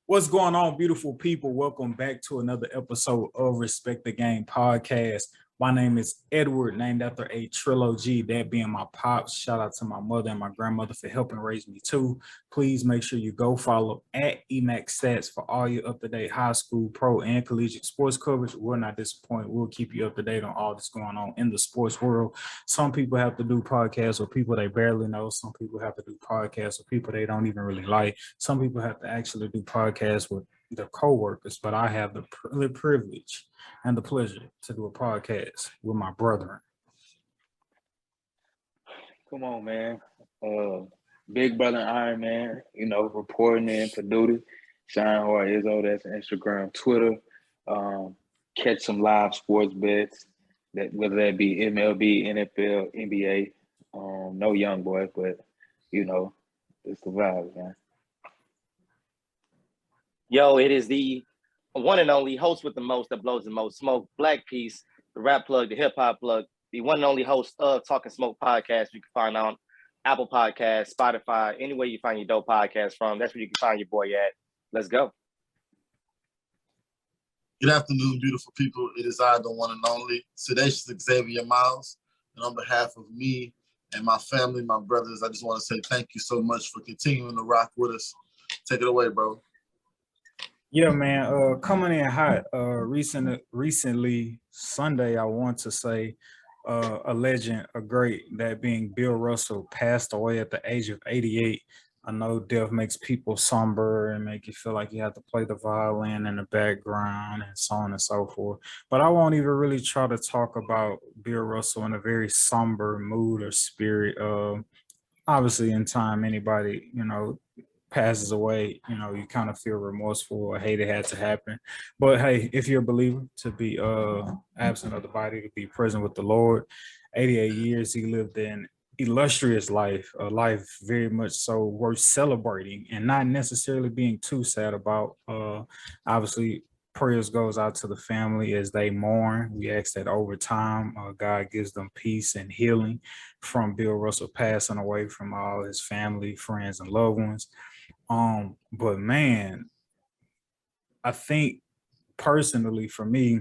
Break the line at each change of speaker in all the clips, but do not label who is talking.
What's going on, beautiful people? Welcome back to another episode of Respect the Game podcast. My name is Edward, named after a trilogy, that being my pops. Shout out to my mother and my grandmother for helping raise me too. Please make sure you go follow at EMAX Stats for all your up-to-date high school, pro, and collegiate sports coverage. We're not disappointed. We'll keep you up to date on all that's going on in the sports world. Some people have to do podcasts with people they barely know. Some people have to do podcasts with people they don't even really like. Some people have to actually do podcasts with their co-workers, but I have the privilege and the pleasure to do a podcast with my brethren.
Come on, man. Big brother Iron Man, reporting in for duty. Shine Hard Izzo, that's Instagram, Twitter. Catch some live sports bets, whether that be MLB, NFL, NBA. No young boy, but it's the vibe, man.
Yo, it is the one and only host with the most that blows the most smoke, Black Peace, the rap plug, the hip hop plug, the one and only host of Talkin Smoke podcast. You can find on Apple Podcasts, Spotify, anywhere you find your dope podcast from. That's where you can find your boy at. Let's go.
Good afternoon, beautiful people. It is I, the one and only Sedacious Xavier Miles. And on behalf of me and my family, my brothers, I just want to say thank you so much for continuing to rock with us. Take it away, bro.
Yeah, man. Coming in hot. Recently, Sunday, I want to say, a legend, a great, that being Bill Russell, passed away at the age of 88. I know death makes people somber and make you feel like you have to play the violin in the background and so on and so forth. But I won't even really try to talk about Bill Russell in a very somber mood or spirit. Obviously, in time, anybody, passes away, you kind of feel remorseful or hate it had to happen. But hey, if you're a believer, to be absent of the body, to be present with the Lord. 88 years he lived an illustrious life, a life very much so worth celebrating and not necessarily being too sad about. Obviously, prayers goes out to the family as they mourn. We ask that over time, God gives them peace and healing from Bill Russell passing away, from all his family, friends, and loved ones. But man, I think personally for me,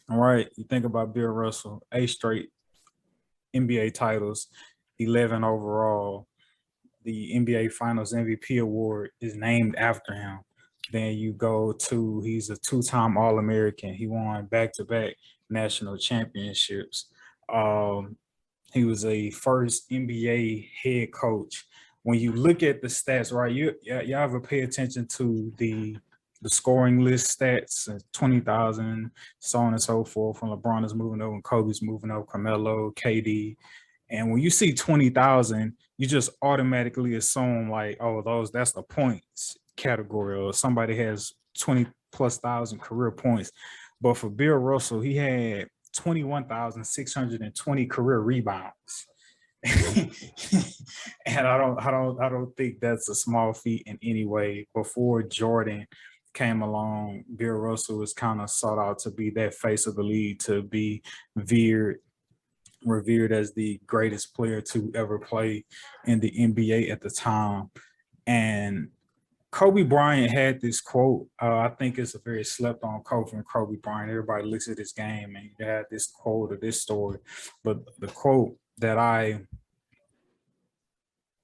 all right, you think about Bill Russell, 8 straight NBA titles, 11 overall. The NBA Finals MVP award is named after him. Then you go to, he's a 2-time All-American. He won back-to-back national championships. He was a first NBA head coach. When you look at the stats, right, y'all ever pay attention to the scoring list stats, 20,000, so on and so forth, from LeBron is moving over and Kobe's moving over, Carmelo, KD. And when you see 20,000, you just automatically assume like, oh, that's the points category, or somebody has 20+ thousand career points. But for Bill Russell, he had 21,620 career rebounds. And I don't think that's a small feat in any way. Before Jordan came along, Bill Russell was kind of sought out to be that face of the league, to be revered as the greatest player to ever play in the NBA at the time. And Kobe Bryant had this quote. I think it's a very slept on quote from Kobe Bryant. Everybody looks at this game and you had this quote or this story. But the quote that I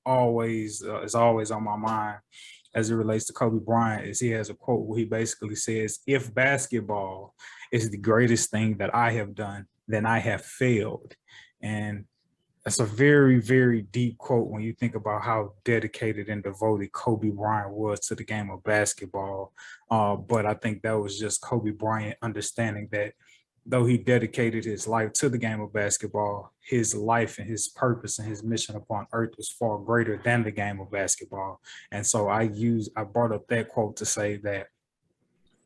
is always on my mind as it relates to Kobe Bryant is he has a quote where he basically says, if basketball is the greatest thing that I have done, then I have failed. And that's a very, very deep quote when you think about how dedicated and devoted Kobe Bryant was to the game of basketball. But I think that was just Kobe Bryant understanding that though he dedicated his life to the game of basketball, his life and his purpose and his mission upon earth was far greater than the game of basketball. And so I brought up that quote to say that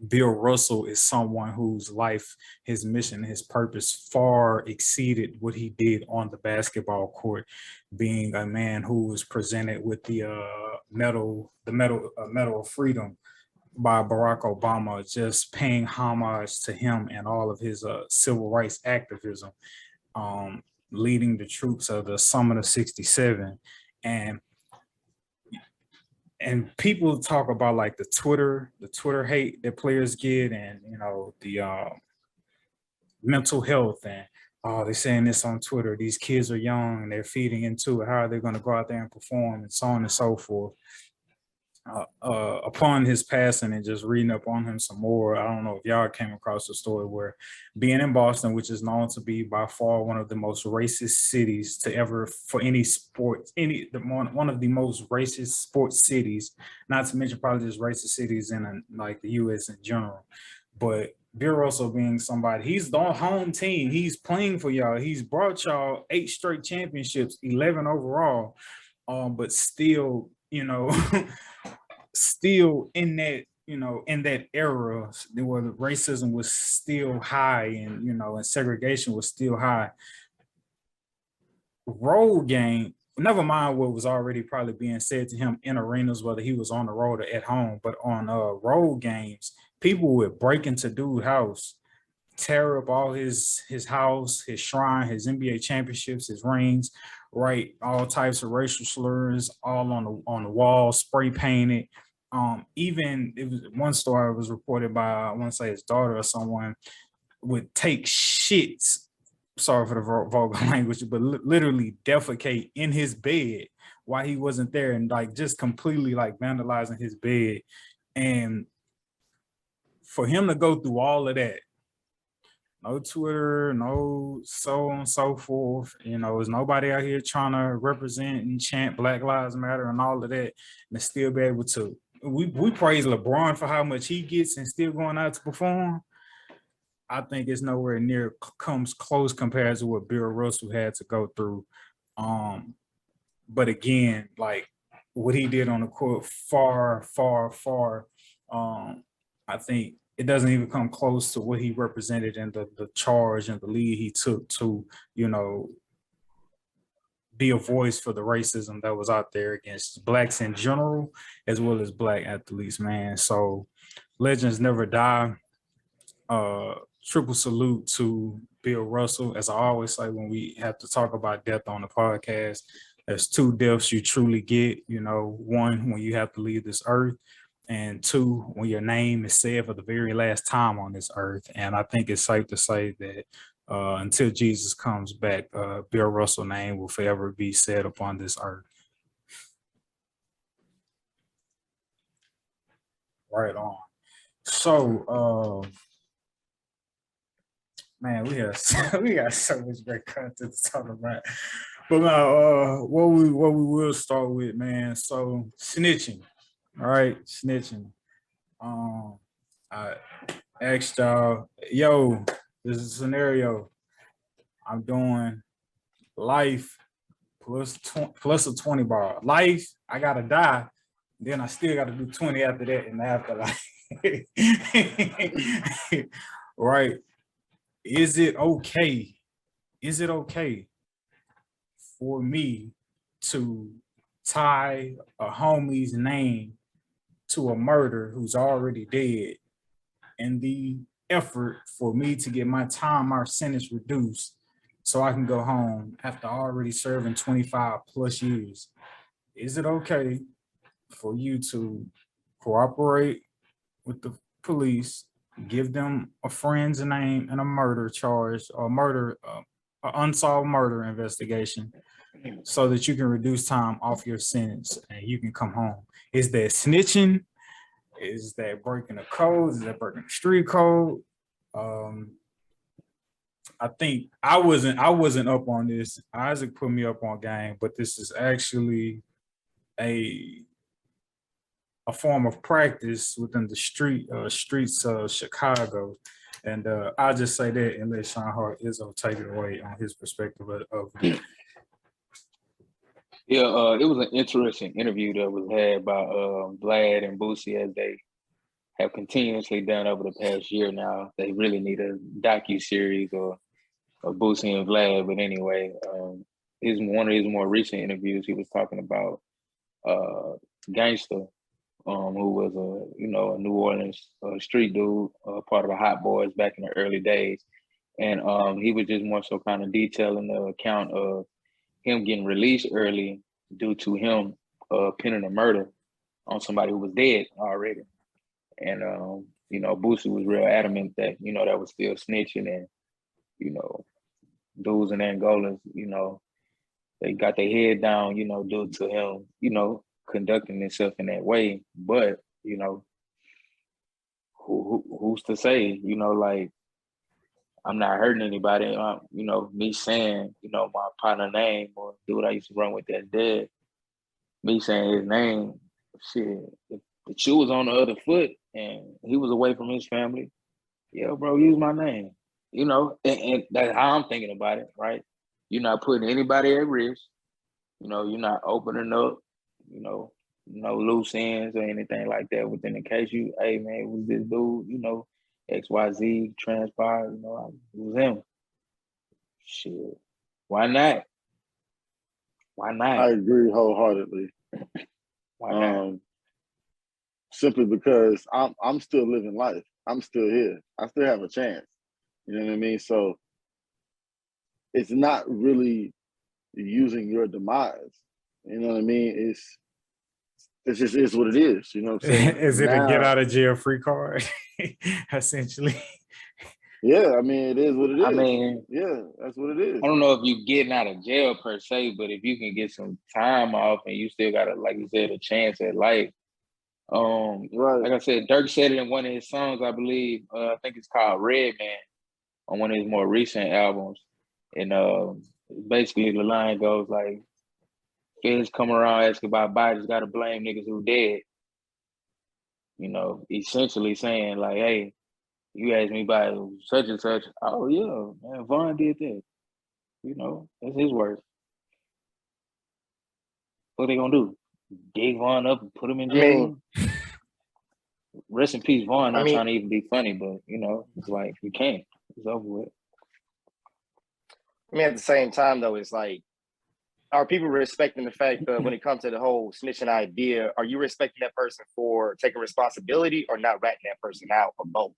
Bill Russell is someone whose life, his mission, his purpose far exceeded what he did on the basketball court, being a man who was presented with the Medal of Freedom by Barack Obama, just paying homage to him and all of his civil rights activism, leading the troops of the Summit of '67. And and people talk about like the Twitter hate that players get, and the mental health, and they're saying this on Twitter. These kids are young and they're feeding into it. How are they going to go out there and perform, and so on and so forth. Upon his passing and just reading up on him some more, I don't know if y'all came across the story where being in Boston, which is known to be by far one of the most racist cities to ever for any sport, one of the most racist sports cities, not to mention probably just racist cities in like the U.S. in general. But Bill Russell being somebody, he's the home team. He's playing for y'all. He's brought y'all 8 straight championships, 11 overall, but still, still in that, in that era where the racism was still high, and, and segregation was still high. Road game, never mind what was already probably being said to him in arenas, whether he was on the road or at home, but on road games, people would break into dude's house, tear up all his house, his shrine, his NBA championships, his rings, write all types of racial slurs all on the wall, spray painted. Even it was one story was reported by, I want to say his daughter or someone, would take shits, sorry for the vulgar language, but literally defecate in his bed while he wasn't there, and like just completely like vandalizing his bed. And for him to go through all of that, no Twitter, no so on and so forth. There's nobody out here trying to represent and chant Black Lives Matter and all of that, and to still be able to. We praise LeBron for how much he gets and still going out to perform. I think it's nowhere near comes close compared to what Bill Russell had to go through. But again, like what he did on the court, far, far, far. I think it doesn't even come close to what he represented in the charge and the lead he took to, be a voice for the racism that was out there against blacks in general, as well as black athletes, man. So legends never die. Triple salute to Bill Russell. As I always say, when we have to talk about death on the podcast, there's 2 deaths you truly get. One, when you have to leave this earth, and 2, when your name is said for the very last time on this earth. And I think it's safe to say that until Jesus comes back, Bill Russell's name will forever be said upon this earth. Right on. So, man, we got so much great content to talk about. But now, what we will start with, man. So snitching, all right, snitching. I asked y'all, yo, this is a scenario. I'm doing life plus a 20 bar. Life, I gotta die. Then I still gotta do 20 after that in the afterlife. Right. Is it okay for me to tie a homie's name to a murder who's already dead, in the effort for me to get my sentence reduced so I can go home after already serving 25 plus years? Is it okay for you to cooperate with the police, give them a friend's name and a murder charge, or an unsolved murder investigation, so that you can reduce time off your sentence and you can come home? Is that snitching? Is that breaking the code? Is that breaking the street code? I think I wasn't up on this. Isaac put me up on game, but this is actually a form of practice within the streets of Chicago. And I'll just say that and let Sean Hart Izzo take it away on his perspective of it.
Yeah, it was an interesting interview that was had by Vlad and Boosie, as they have continuously done over the past year now. They really need a docu-series or Boosie and Vlad. But anyway, one of his more recent interviews, he was talking about Gangsta, who was a New Orleans street dude, part of the Hot Boys back in the early days. And he was just more so kind of detailing the account of him getting released early due to him pinning a murder on somebody who was dead already. And Boosie was real adamant that, that was still snitching, and, dudes in Angola, they got their head down, due to him, conducting himself in that way. But, who's to say, like, I'm not hurting anybody. Me saying, my partner name or dude I used to run with that's dead, me saying his name, shit, if the shoe was on the other foot and he was away from his family, yeah, bro, use my name. And that's how I'm thinking about it, right? You're not putting anybody at risk. You're not opening up, no loose ends or anything like that within the case. Hey, man, it was this dude, XYZ transpired, it was him. Shit. Why not? Why not?
I agree wholeheartedly.
Why not?
Simply because I'm still living life. I'm still here. I still have a chance. You know what I mean? So it's not really using your demise. You know what I mean? It's just is what it is. You know what I'm saying?
Is it a get out of jail free card? Essentially.
Yeah, I mean, it is what it is.
I mean,
yeah, that's what it is.
I don't know if you're getting out of jail per se, but if you can get some time off and you still got like you said, a chance at life.
Right.
Like I said, Dirk said it in one of his songs, I believe. I think it's called Red Man, on one of his more recent albums. And basically the line goes like, feds come around asking about bodies, gotta blame niggas who dead. Essentially saying like, hey, you asked me about such and such. Oh yeah, man, Vaughn did that. That's his words. What they gonna do? Dig Vaughn up and put him in jail? Rest in peace, Vaughn. Not trying to even be funny, but it's like you can't. It's over with.
I mean, at the same time, though, it's like, are people respecting the fact that when it comes to the whole snitching idea, are you respecting that person for taking responsibility or not ratting that person out, or both?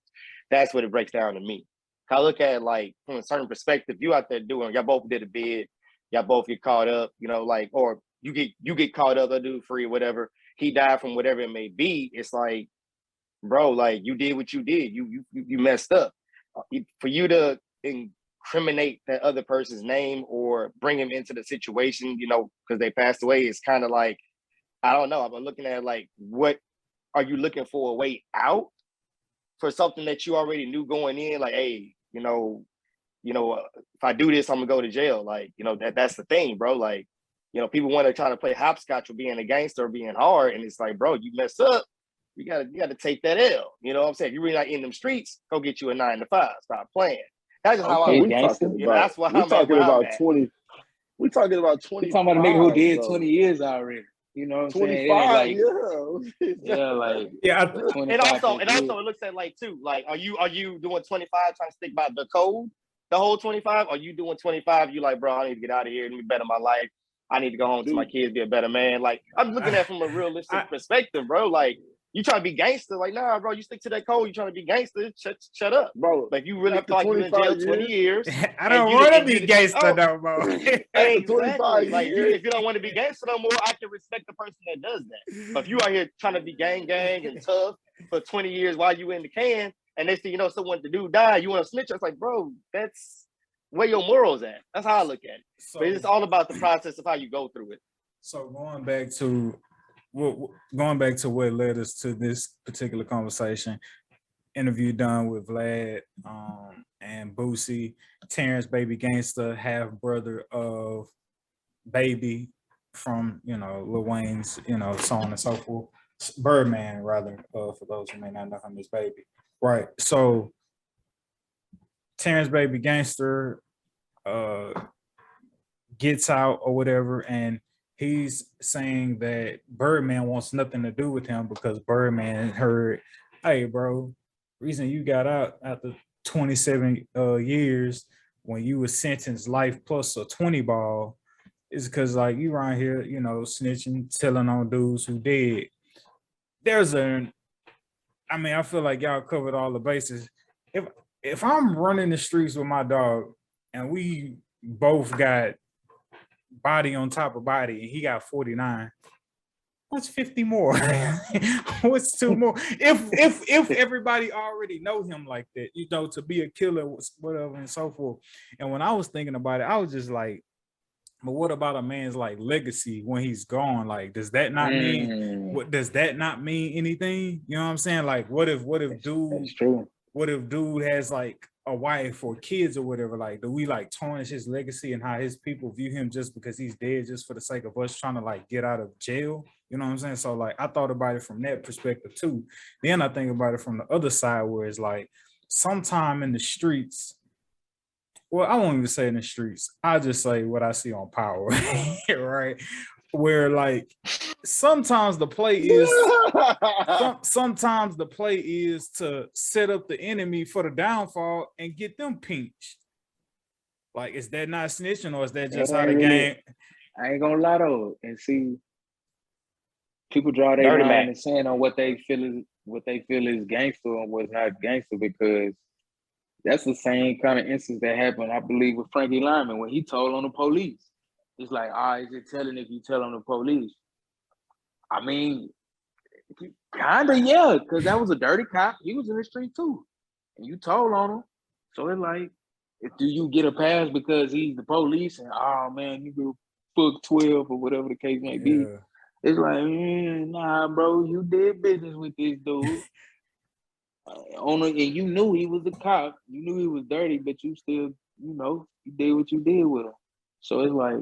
That's what it breaks down to me. I look at it like from a certain perspective, you out there doing, y'all both did a bid, y'all both get caught up, or you get caught up, a dude free or whatever, he died from whatever it may be. It's like, bro, like you did what you did, you messed up. For you to incriminate that other person's name or bring him into the situation, because they passed away, it's kind of like, I don't know. I'm looking at it like, what are you looking for, a way out for something that you already knew going in? Like, hey, if I do this, I'm gonna go to jail. Like, that's the thing, bro. Like, people want to try to play hopscotch with being a gangster or being hard, and it's like, bro, you mess up, you gotta take that L. You know what I'm saying? If you're really not in them streets, go get you a 9-to-5. Stop playing. That's just how I'm
talking
about. That's why
we're talking about 20. We're talking about 20.
We're talking about a nigga who did 20 years already. You know what I'm
25,
saying? Yeah, like
yeah.
And also, it looks at like too. Like, are you doing 25 trying to stick by the code, the whole 25? Are you doing 25? You like, bro, I need to get out of here and be better my life. I need to go home to my kids, be a better man. Like, I'm looking at it from a realistic perspective, bro. Like, you trying to be gangster? Like, nah, bro, you stick to that code. You trying to be gangster? Shut up,
bro.
Like, you really thought you were in jail 20 years?
I don't want to be gangster no more.
Exactly. Like, if you don't want to be gangster no more, I can respect the person that does that. But if you out here trying to be gang and tough for 20 years while you in the can, and next thing someone the dude died, you want to snitch? It's like, bro, that's where your morals at. That's how I look at it. So, but it's all about the process of how you go through it.
So going back to what led us to this particular conversation, interview done with Vlad and Boosie, Terrence Baby Gangsta, half brother of Baby from Lil Wayne's, so on and so forth. Birdman, rather, for those who may not know him as Baby. Right. So Terrence Baby Gangster gets out or whatever, and he's saying that Birdman wants nothing to do with him because Birdman heard, hey, bro, reason you got out after 27 years when you were sentenced life plus a 20 ball is because, like, you around here, snitching, telling on dudes who dead. I feel like y'all covered all the bases. If I'm running the streets with my dog and we both got body on top of body and he got 49, What's 50 more? What's 2 more? If everybody already know him like that, you know, to be a killer, whatever, and so forth. And when I was thinking about it, I was just like, but what about a man's like legacy when he's gone? Like, does that not mean what does that not mean anything? You know what I'm saying? Like, what if
That's true.
what if dude has like a wife or kids or whatever? Like, do we like tarnish his legacy and how his people view him just because he's dead, just for the sake of us trying to like get out of jail? You know what I'm saying? So like, I thought about it from that perspective too. Then I think about it from the other side where it's like, sometime in the streets. Well, I won't even say in the streets. I'll just say what I see on Power, right? Where like sometimes the play is sometimes the play is to set up the enemy for the downfall and get them pinched. Like, is that not snitching, or is that just how the game?
I ain't gonna lie though, and see, people draw their line in the sand on what they feel is gangster and what's not gangster, because that's the same kind of instance that happened, I believe, with Frankie Lyman when he told on the police. It's like, is it telling if you tell on the police? I mean, kinda, yeah, because that was a dirty cop. He was in the street too, and you told on him. So it's like, do you get a pass because he's the police and man, you go fuck 12 or whatever the case may be? It's like, nah, bro, you did business with this dude. And you knew he was a cop. You knew he was dirty, but you still, you did what you did with him. So it's like,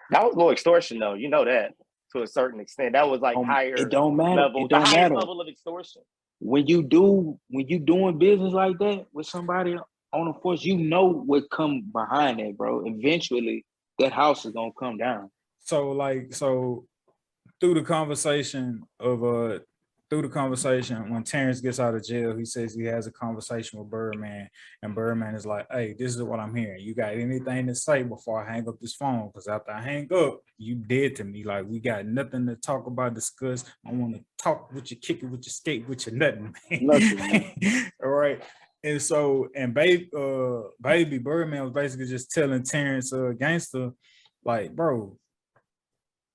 that was more extortion, though. You know that to a certain extent. That was like higher.
It don't matter.
Level,
it don't
the highest
matter.
level of extortion.
When you doing business like that with somebody on the force, you know what come behind that, bro. Eventually, that house is gonna come down.
So through the conversation when Terrence gets out of jail, he says he has a conversation with Birdman, and Birdman is like, hey, this is what I'm hearing. You got anything to say before I hang up this phone? Because after I hang up, you dead to me. Like, we got nothing to talk about, discuss. I want to talk with you, kick it with your skate, with your nothing, man. All right. And so, baby Birdman was basically just telling Terrence Gangster, like, bro,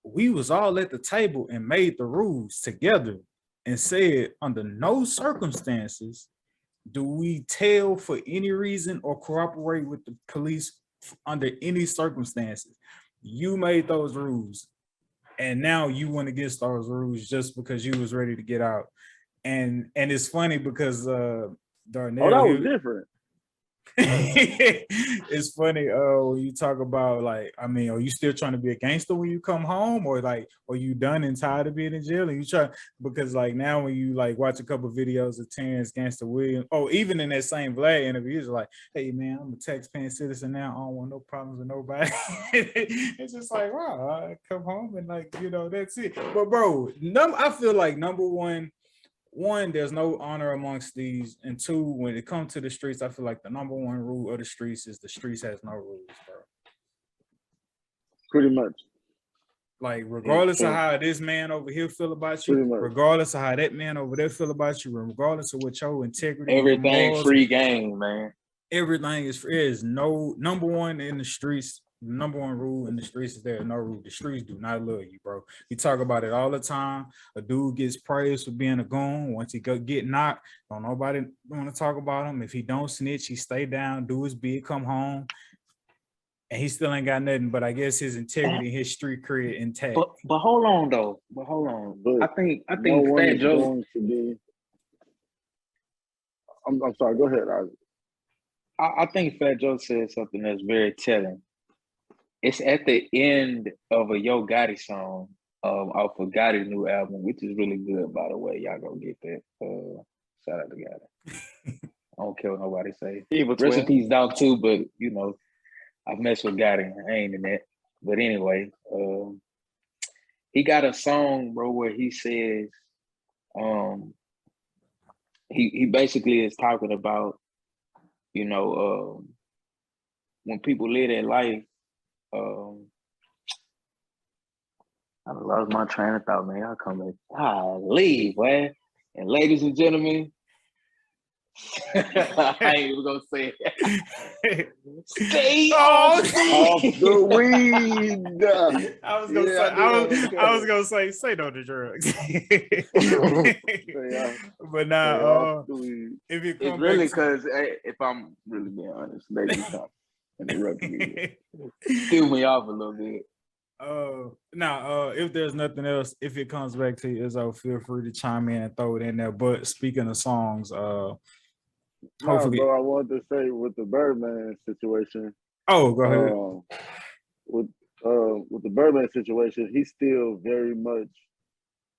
we was all at the table and made the rules together and said under no circumstances do we tell for any reason or cooperate with the police under any circumstances. You made those rules, and now you went against those rules just because you was ready to get out. And it's funny because Darnell,
that was different.
It's funny when you talk about, like, I mean, are you still trying to be a gangster when you come home, or like, are you done and tired of being in jail? And you try, because like now when you like watch a couple of videos of Terrence Gangster Williams, even in that same Vlad interview, he's like, hey man, I'm a tax-paying citizen now, I don't want no problems with nobody. It's just like, wow, I come home and like, that's it. But bro, I feel like number one, there's no honor amongst these, and two, when it comes to the streets, I feel like the number one rule of the streets is the streets has no rules, bro.
Pretty much.
Like, regardless of how this man over here feel about you, regardless of how that man over there feel about you, regardless of what your integrity,
everything morals, free game, man.
Everything is free. There's no number one in the streets. Number one rule in the streets is there no rule. The streets do not love you, bro. You talk about it all the time. A dude gets praised for being a goon. Once he get knocked, don't nobody want to talk about him. If he don't snitch, he stay down, do his bid, come home, and he still ain't got nothing. But I guess his integrity, his street career intact.
But hold on though. But I think
no
Fat Joe.
Going to be... I'm sorry. Go ahead, Isaac.
I think Fat Joe said something that's very telling. It's at the end of a Yo Gotti song off of Gotti's new album, which is really good, by the way. Y'all go get that. Shout out to Gotti. I don't care what nobody say. Rest in peace, dog, too, but, I've messed with Gotti. I ain't in that. But anyway, he got a song, bro, where he says, he basically is talking about, when people live their life, I lost my train of thought, man. I'll come back. Leave, man. And ladies and gentlemen, I ain't even gonna say it.
Stay
Oh,
Off the weed.
I was gonna I was gonna say no to drugs. But
Stay off
nah,
the weed.
if it
It's
comes
really
back
because if I'm really being honest, ladies come interrupting me.
to
Threw me off a little bit.
if there's nothing else, if it comes back to you, Izzo, feel free to chime in and throw it in there. But speaking of songs, hopefully,
bro, I wanted to say with the Birdman situation,
oh, go ahead.
with the Birdman situation, he still very much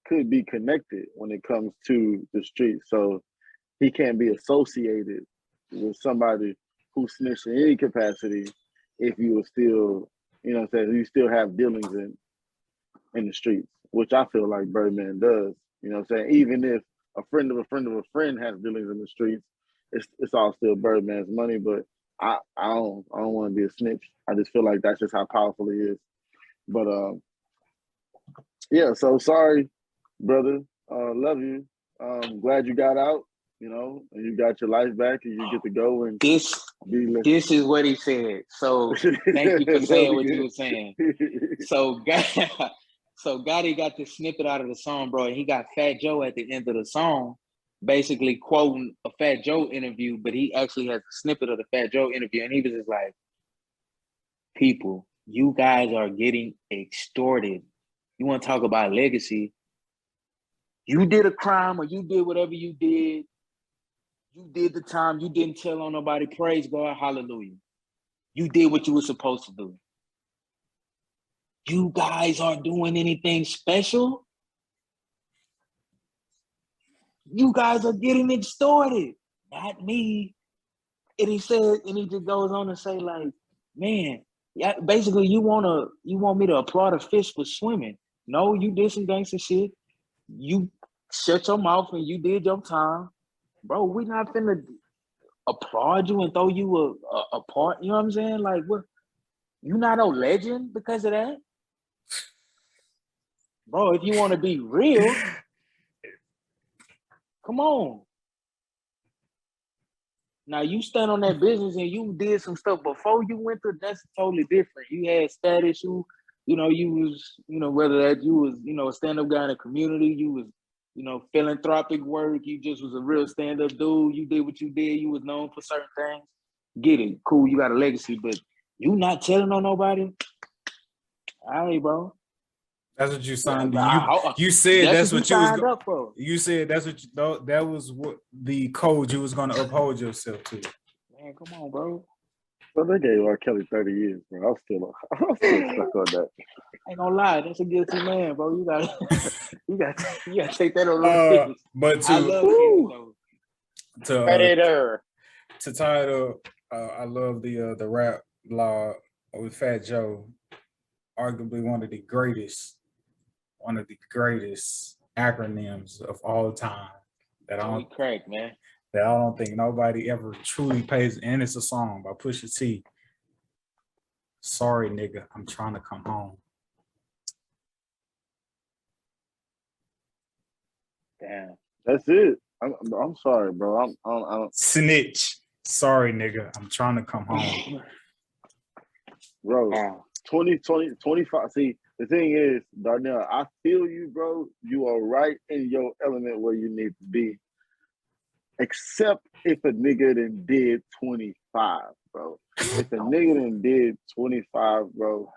could be connected when it comes to the street. So he can't be associated with somebody who snitched in any capacity if you were still, you know what I'm saying, you still have dealings in the streets, which I feel like Birdman does. You know what I'm saying? Even if a friend of a friend of a friend has dealings in the streets, it's all still Birdman's money. But I don't want to be a snitch. I just feel like that's just how powerful he is. But yeah, so sorry, brother. Love you. Glad you got out, you know, and you got your life back and you get to go and
This is what he said. So thank you for saying what you were saying. So Gotti got the snippet out of the song, bro, and he got Fat Joe at the end of the song, basically quoting a Fat Joe interview, but he actually has a snippet of the Fat Joe interview, and he was just like, people, you guys are getting extorted. You want to talk about legacy? You did a crime or you did whatever you did. You did the time. You didn't tell on nobody. Praise God. Hallelujah. You did what you were supposed to do. You guys aren't doing anything special. You guys are getting extorted. Not me. And he said, and he just goes on to say, like, man, yeah, basically you want me to applaud a fish for swimming. No, you did some gangster shit. You shut your mouth and you did your time. Bro, we not finna applaud you and throw you a part. You know what I'm saying? Like, what? You not a legend because of that? Bro, if you want to be real, come on. Now, you stand on that business and you did some stuff before you went through, that's totally different. You had status, you was, whether that you was, a stand-up guy in the community, you was, philanthropic work, you just was a real stand-up dude, you did what you did, you was known for certain things. Get it, cool, you got a legacy, but you not telling on nobody? All right, bro.
That's what you signed. You said that's what you
signed up for.
You said that's what that was what the code you was going to uphold yourself to.
Man, come on, bro.
Well, they gave R. Kelly 30 years, bro. I'm still stuck on that.
Ain't gonna lie, that's a guilty man, bro. You gotta take that on the face.
But
I love Predator.
To tie it up, I love the rap law with Fat Joe, arguably one of the greatest acronyms of all time. That I don't think nobody ever truly pays. And it's a song by Pusha T. Sorry, nigga, I'm trying to come home.
Damn.
That's it. I'm sorry, bro. I'm
Snitch. Sorry, nigga, I'm trying to come home.
Bro, 20, 25. See, the thing is, Darnell, I feel you, bro. You are right in your element where you need to be. Except if a nigga done did 25, bro. If a nigga done did 25, bro,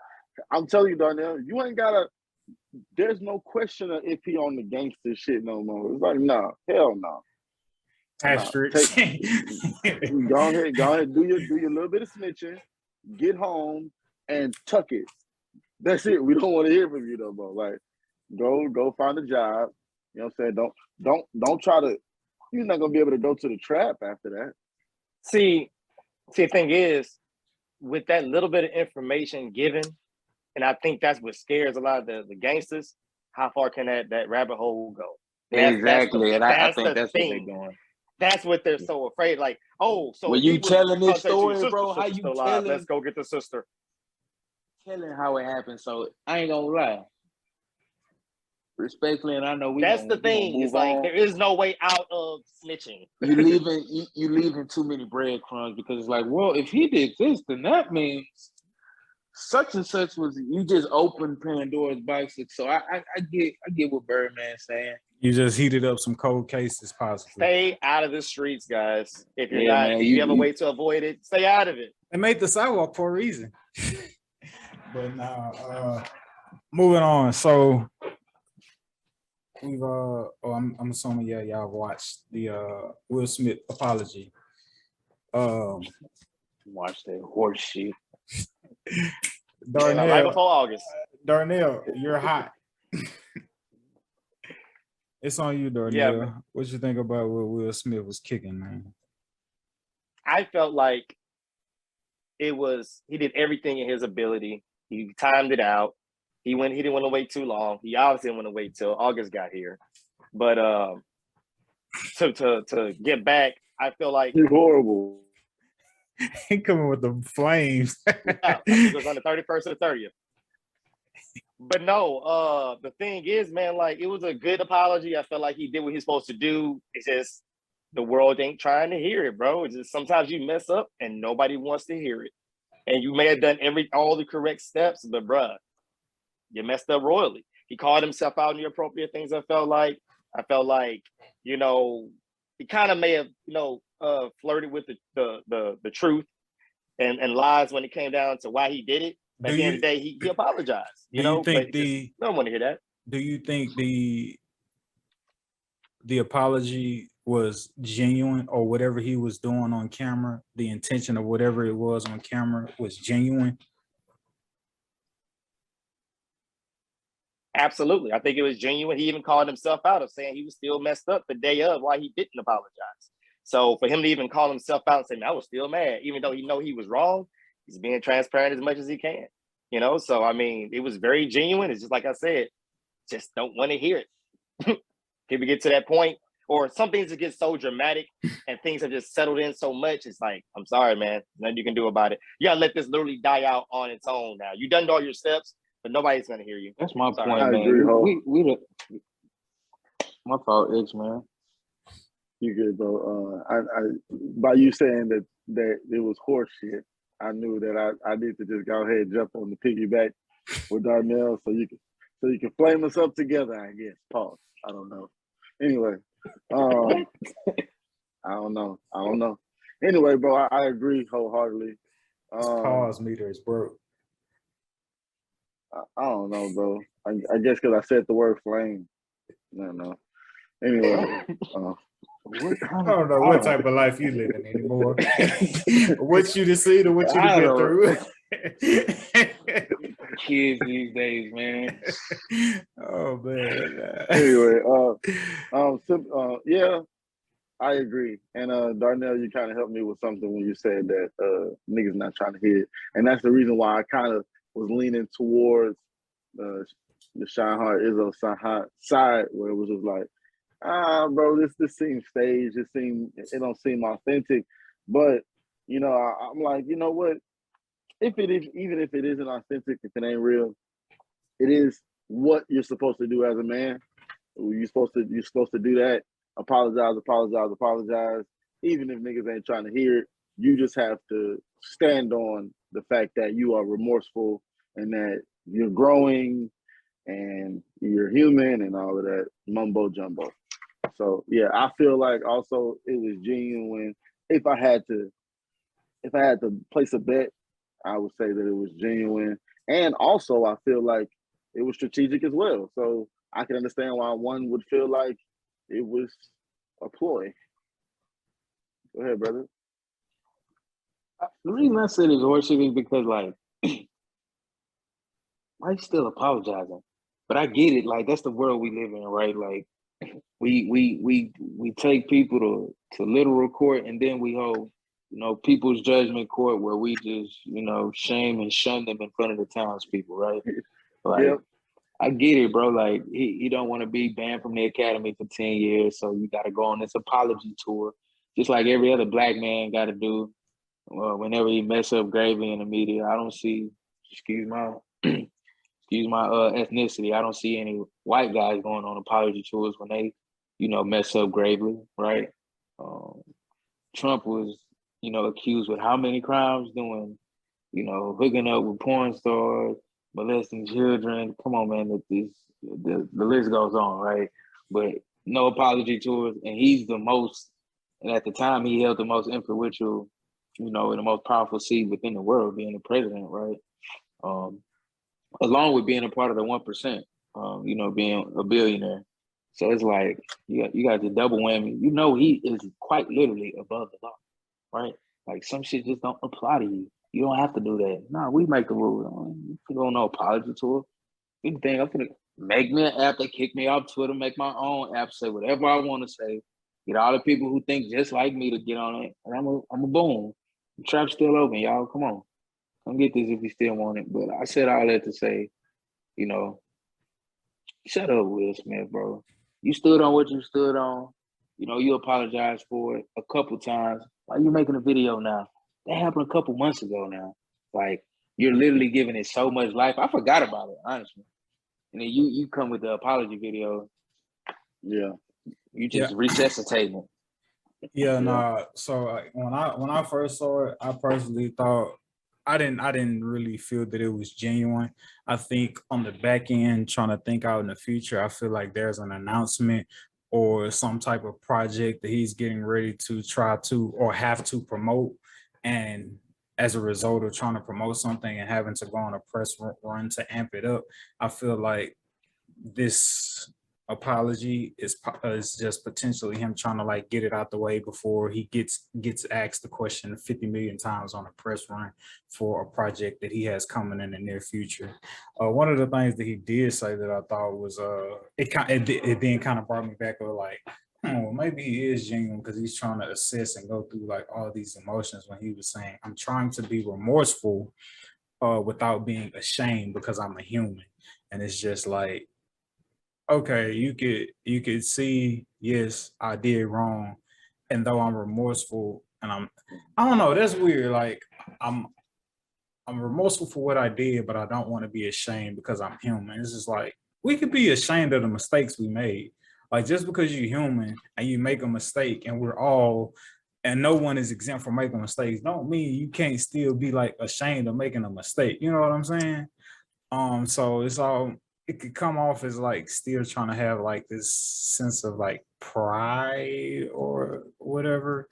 I'm telling you, Darnell, you ain't gotta. There's no question of if he on the gangster shit no more. It's like, no, hell no.
Asterisk.
Go ahead, do your little bit of snitching, get home, and tuck it. That's it. We don't want to hear from you no more. Like, go find a job. You know what I'm saying? Don't try to. You're not gonna be able to go to the trap after that.
See, the thing is, with that little bit of information given, and I think that's what scares a lot of the gangsters. How far can that rabbit hole go?
Exactly, and I think that's what they're doing.
That's what they're so afraid. Like, oh, so
when you telling this story, bro, how you telling?
Let's go get the sister.
Telling how it happened. So I ain't gonna lie. respectfully, and I know
That's the thing. It's like there is no way out of snitching.
You leaving too many breadcrumbs because it's like, well, if he did this, then that means such and such was. You just opened Pandora's box. So I get what Birdman's saying.
You just heated up some cold cases, possibly.
Stay out of the streets, guys. If you're
Yeah,
not,
man,
if you have a way to avoid it, stay out of it.
They made the sidewalk for a reason. But now, moving on. So we've I'm assuming y'all watched the Will Smith apology.
Watch that horse shit.
Darnell,
right before August.
Darnell, you're hot. It's on you, Darnell.
Yeah,
what you think about what Will Smith was kicking, man?
I felt like he did everything in his ability. He timed it out. He didn't want to wait too long. He obviously didn't want to wait till August got here. But to get back, I feel like
You're horrible.
He coming with the flames.
it was on the 31st or the 30th. But no, the thing is, man, like it was a good apology. I felt like he did what he's supposed to do. It's just the world ain't trying to hear it, bro. It's just sometimes you mess up and nobody wants to hear it. And you may have done all the correct steps, but bruh, you messed up royally. He called himself out on the appropriate things. I felt like, you know, he kind of may have, flirted with the truth and lies when it came down to why he did it. At the end of the day, he apologized. You know, but I don't want to hear that.
Do you think the apology was genuine, or whatever he was doing on camera, the intention of whatever it was on camera was genuine?
Absolutely. I think it was genuine. He even called himself out of saying he was still messed up the day of why he didn't apologize. So for him to even call himself out and say, I was still mad, even though he was wrong, he's being transparent as much as he can. You know, so I mean, it was very genuine. It's just like I said, just don't want to hear it. People get to that point, or some things that get so dramatic and things have just settled in so much. It's like, I'm sorry, man, nothing you can do about it. You gotta let this literally die out on its own now. You done all your steps, but nobody's gonna hear you.
That's my point,
I
man.
agree,
My fault, X, man.
You good, bro. I by you saying that it was horse shit, I knew that I need to just go ahead and jump on the piggyback with Darnell so you can flame us up together, I guess. Pause. I don't know. Anyway, I don't know. Anyway, bro, I agree wholeheartedly.
Pause meter is broke.
I don't know, bro. I guess because I said the word flame. No. Anyway,
I don't know what type of life you living anymore. What you to see to what you to get through.
Kids these days, man.
Oh man.
Anyway, yeah, I agree. And Darnell, you kind of helped me with something when you said that niggas not trying to hear it, and that's the reason why I kind of was leaning towards the Shine Hard Izzo side, where it was just like, bro, this seems staged. It don't seem authentic. But you know, I'm like, you know what? Even if it isn't authentic, if it ain't real, it is what you're supposed to do as a man. You're supposed to do that. Apologize. Even if niggas ain't trying to hear it, you just have to stand on the fact that you are remorseful and that you're growing and you're human and all of that mumbo jumbo. So yeah, I feel like also it was genuine. If I had to place a bet, I would say that it was genuine. And also I feel like it was strategic as well. So I can understand why one would feel like it was a ploy. Go ahead, brother.
The reason I said it's horseshit is because, like, why you still apologizing? But I get it. Like, that's the world we live in, right? Like, we take people to literal court, and then we hold, people's judgment court where we just, shame and shun them in front of the townspeople, right? Like, yep. I get it, bro. Like, he don't want to be banned from the academy for 10 years, so you got to go on this apology tour, just like every other black man got to do. Whenever he mess up gravely in the media. I don't see, excuse excuse my ethnicity. I don't see any white guys going on apology tours when they, mess up gravely, right? Trump was, accused with how many crimes doing, hooking up with porn stars, molesting children. Come on, man, the list goes on, right? But no apology tours, and he's the most, and at the time he held the most influential, and the most powerful seat within the world, being the president, right? Along with being a part of the 1%, being a billionaire. So it's like you got the double whammy. He is quite literally above the law, right? Like some shit just don't apply to you. You don't have to do that. No, we make the rules. You don't know apology tour. You think I'm gonna make me an app that kick me off Twitter, make my own app, say whatever I want to say, get all the people who think just like me to get on it, and I'm a boom. The trap's still open, y'all. Come on. Come get this if you still want it. But I said all that to say, shut up, Will Smith, bro. You stood on what you stood on. You apologized for it a couple times. Why are you making a video now? That happened a couple months ago now. Like, you're literally giving it so much life. I forgot about it, honestly. And then you come with the apology video. Yeah. You just resuscitating it.
Yeah, nah. So when I first saw it, I personally thought I didn't really feel that it was genuine. I think on the back end, trying to think out in the future, I feel like there's an announcement or some type of project that he's getting ready to try to or have to promote. And as a result of trying to promote something and having to go on a press run to amp it up, I feel like this apology is just potentially him trying to like get it out the way before he gets asked the question 50 million times on a press run for a project that he has coming in the near future. One of the things that he did say that I thought was it then kind of brought me back to like, well, maybe he is genuine because he's trying to assess and go through like all these emotions when he was saying, I'm trying to be remorseful without being ashamed because I'm a human. And it's just like, okay, you could see, yes, I did wrong, and though I'm remorseful, and I don't know, that's weird. Like I'm remorseful for what I did, but I don't want to be ashamed because I'm human. It's just like we could be ashamed of the mistakes we made. Like just because you're human and you make a mistake, and and no one is exempt from making mistakes, don't mean you can't still be like ashamed of making a mistake. You know what I'm saying? So it could come off as like still trying to have like this sense of like pride or whatever.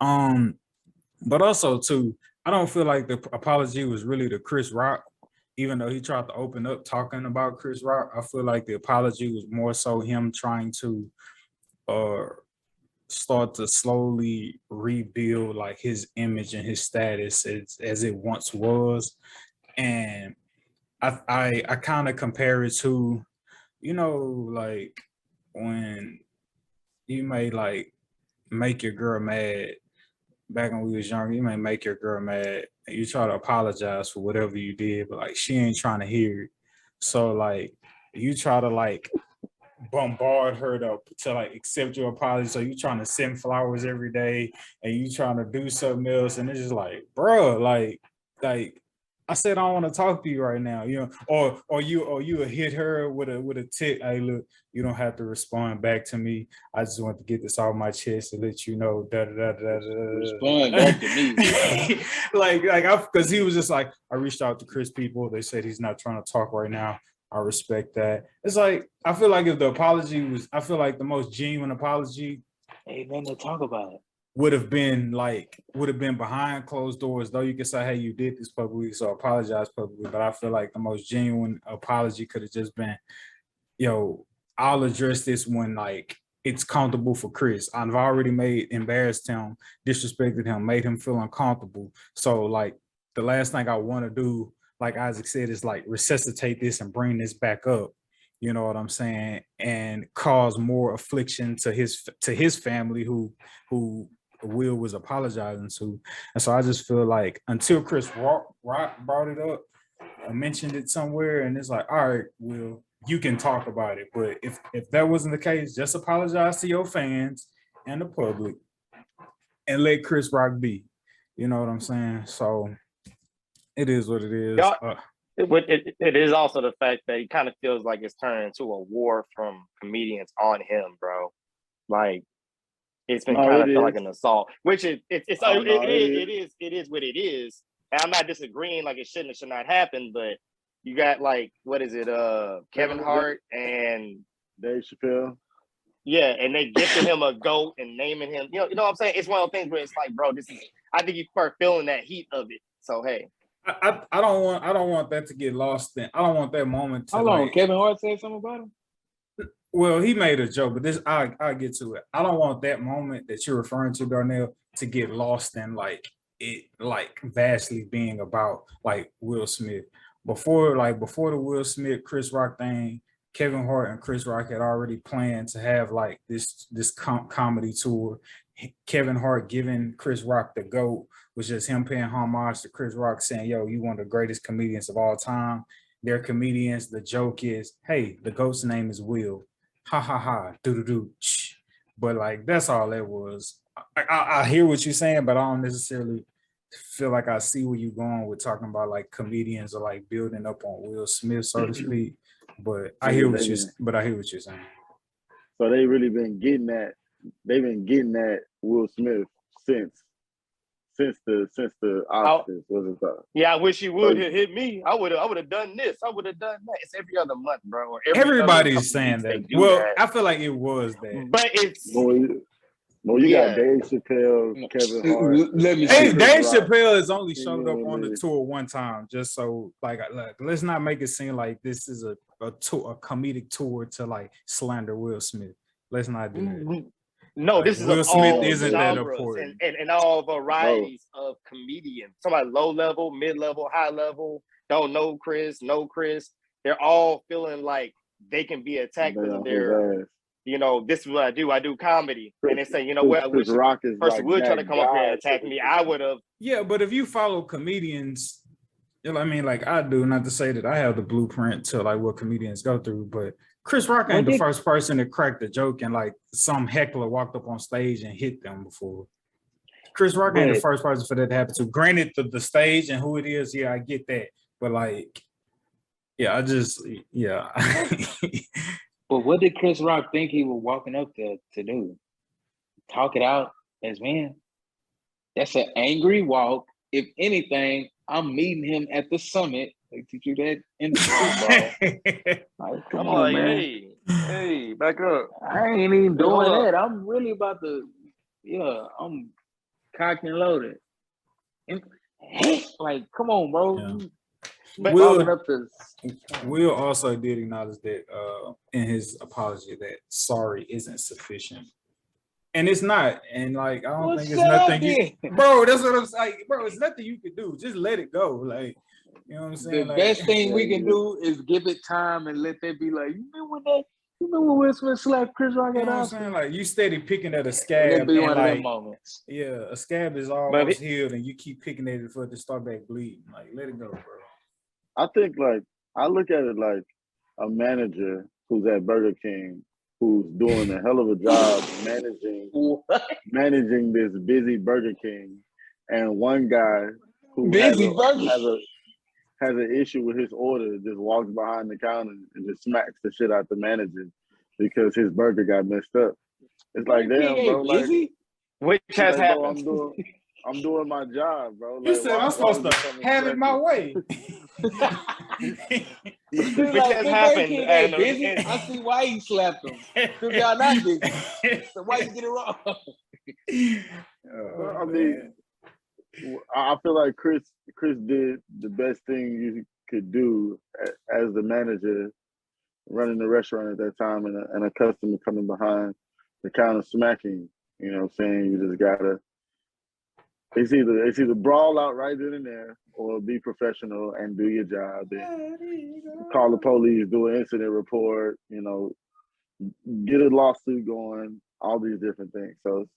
But also too, I don't feel like the apology was really to Chris Rock, even though he tried to open up talking about Chris Rock. I feel like the apology was more so him trying to start to slowly rebuild like his image and his status as it once was. And I kind of compare it to, like when you may like make your girl mad back when we was younger, you may make your girl mad and you try to apologize for whatever you did, but like she ain't trying to hear it. So like you try to like bombard her to like accept your apology. So you trying to send flowers every day and you trying to do something else. And it's just like, bro, like I said, I don't want to talk to you right now, or you hit her with a tick. Hey, look, you don't have to respond back to me. I just want to get this off my chest to let you know.
Respond back to me,
because he was just like, I reached out to Chris people. They said he's not trying to talk right now. I respect that. It's like I feel like if the apology was, I feel like the most genuine apology,
ain't nothing to talk about it.
would have been behind closed doors, though you could say, hey, you did this publicly, so apologize publicly. But I feel like the most genuine apology could have just been, I'll address this when like it's comfortable for Chris. I've already embarrassed him, disrespected him, made him feel uncomfortable. So like the last thing I want to do, like Isaac said, is like resuscitate this and bring this back up. You know what I'm saying? And cause more affliction to his family who Will was apologizing to. And so I just feel like until Chris Rock brought it up, I mentioned it somewhere, and it's like, all right, Will, you can talk about it. But if that wasn't the case, just apologize to your fans and the public and let Chris Rock be. You know what I'm saying? So it is what it is.
It is also the fact that he kind of feels like it's turned into a war from comedians on him, bro. Like it's been kind of feel like an assault, which it is what it is. And I'm not disagreeing like it should not happen, but you got like what is it? Kevin Hart and
Dave Chappelle.
Yeah, and they gifted him a goat and naming him. You know what I'm saying? It's one of those things where it's like, bro, this is. I think you start feeling that heat of it. So hey,
I don't want that to get lost. I don't want that moment to.
Hold on, Kevin Hart said something about him.
Well, he made a joke, but this I'll get to it. I don't want that moment that you're referring to, Darnell, to get lost in like it vastly being about like Will Smith. Before the Will Smith Chris Rock thing, Kevin Hart and Chris Rock had already planned to have like this comedy tour. Kevin Hart giving Chris Rock the GOAT was just him paying homage to Chris Rock, saying, yo, you one of the greatest comedians of all time. They're comedians. The joke is, hey, the GOAT's name is Will. Ha ha ha, do. But like that's all that was. I hear what you're saying, but I don't necessarily feel like I see where you're going with talking about like comedians are like building up on Will Smith, so to speak. But I hear what you're saying.
So they really been getting that. They've been getting that Will Smith since the Oscars was it thought.
Yeah, I wish he would have hit me. I would have done this. I would have done that. It's every other month, bro. Or
everybody's saying that. Well, that. I feel like it was that.
But it's
well, you got Dave Chappelle, Kevin Hart.
Dave Chappelle has only showed up on the tour one time, just so like, look, let's not make it seem like this is a comedic tour to like slander Will Smith. Let's not do that.
No,
like,
this is
Will Smith isn't that important,
and all varieties of comedians. Somebody low level, mid level, high level. Don't know Chris, know Chris. They're all feeling like they can be attacked because they're. You know, this is what I do. I do comedy, and they say, you know what? Which person like would try to come up here and attack me? I would have.
Yeah, but if you follow comedians, you know, I mean, like I do. Not to say that I have the blueprint to like what comedians go through, but Chris Rock ain't the first person to crack the joke and like some heckler walked up on stage and hit them before. Chris Rock ain't the first person for that to happen to. Granted, the stage and who it is, yeah, I get that, but like, yeah,
But what did Chris Rock think he was walking up to do? Talk it out as men. That's an angry walk. If anything, I'm meeting him at the summit. They teach you that in the football. Like, come on, man.
Hey, back up.
I ain't even doing that. I'm really about to, I'm cocked and loaded. And, like, come on, bro.
Yeah. Will also did acknowledge that in his apology that sorry isn't sufficient. And it's not. And like I don't think it's nothing bro, that's what I'm saying. Bro, it's nothing you can do. Just let it go. Like, you know what I'm saying?
The best thing we can do is give it time and let that be like, you remember Will Smith slapped Chris Rock at us?
Like you steady picking at a scab.
Be one of them moments.
Yeah, a scab is almost healed and you keep picking at it for it to start back bleeding. Like let it go, bro.
I think like I look at it like a manager who's at Burger King who's doing a hell of a job managing this busy Burger King, and one guy who has an issue with his order just walks behind the counter and just smacks the shit out the manager because his burger got messed up. It's like, damn, bro, like,
which has happened.
I'm doing my job, bro. Like,
you said I'm supposed to have it my way.
Which has happened.
And busy. I see why he slapped him. Because y'all not busy. So why you get it wrong?
I mean, I feel like Chris did the best thing you could do as the manager running the restaurant at that time, and a customer coming behind the counter smacking. You know what I'm saying? You just gotta. It's either brawl out right then and there, or be professional and do your job. And call the police, do an incident report. You know, get a lawsuit going. All these different things. So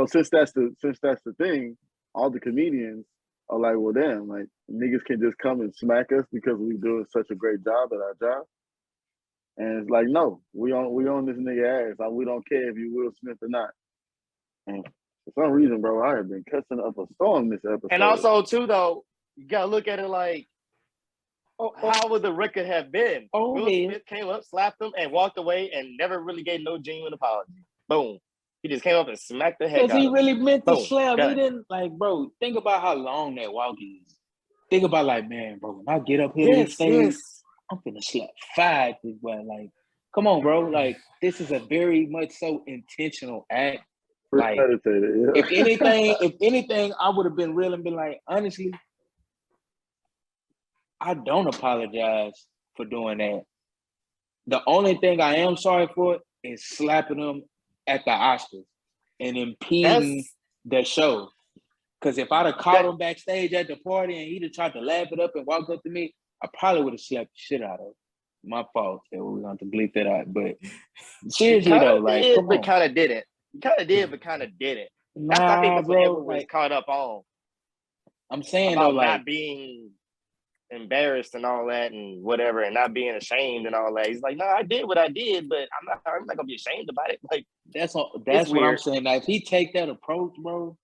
since that's the thing, all the comedians are like, well, damn, like niggas can just come and smack us because we doing such a great job at our job. And it's like, no, we on this nigga ass. Like, we don't care if you Will Smith or not. And for some reason, bro, I have been cussing up a storm this episode.
And also, too, though, you gotta look at it like, how would the record have been? Will Smith came up, slapped him, and walked away, and never really gave no genuine apology. Boom. He just came up and smacked the heck out of him.
Because he really meant to
Boom.
slap.
Done.
He didn't like, bro. Think about how long that walk is. Think about like, man, bro. When I get up here to the stage, I'm gonna slap 5 this boy. Like, come on, bro. Like, this is a very much so intentional act. Like, if anything, I would have been real and been like, honestly, I don't apologize for doing that. The only thing I am sorry for is slapping him at the Oscars and impeding the show. Because if I'd have caught him backstage at the party and he'd have tried to laugh it up and walk up to me, I probably would have slapped the shit out of him. My fault. So we're going to bleep that out. But seriously, though, like, come on.
Kind of didn't. You kind of did, but kind of didn't.
Nah,
I think that's
bro,
what everyone was caught up on.
I'm saying,
about
though, like,
not being embarrassed and all that and whatever, and not being ashamed and all that. He's like, no, I did what I did, but I'm not gonna be ashamed about it. Like,
that's what I'm saying. Like, if he take that approach, bro,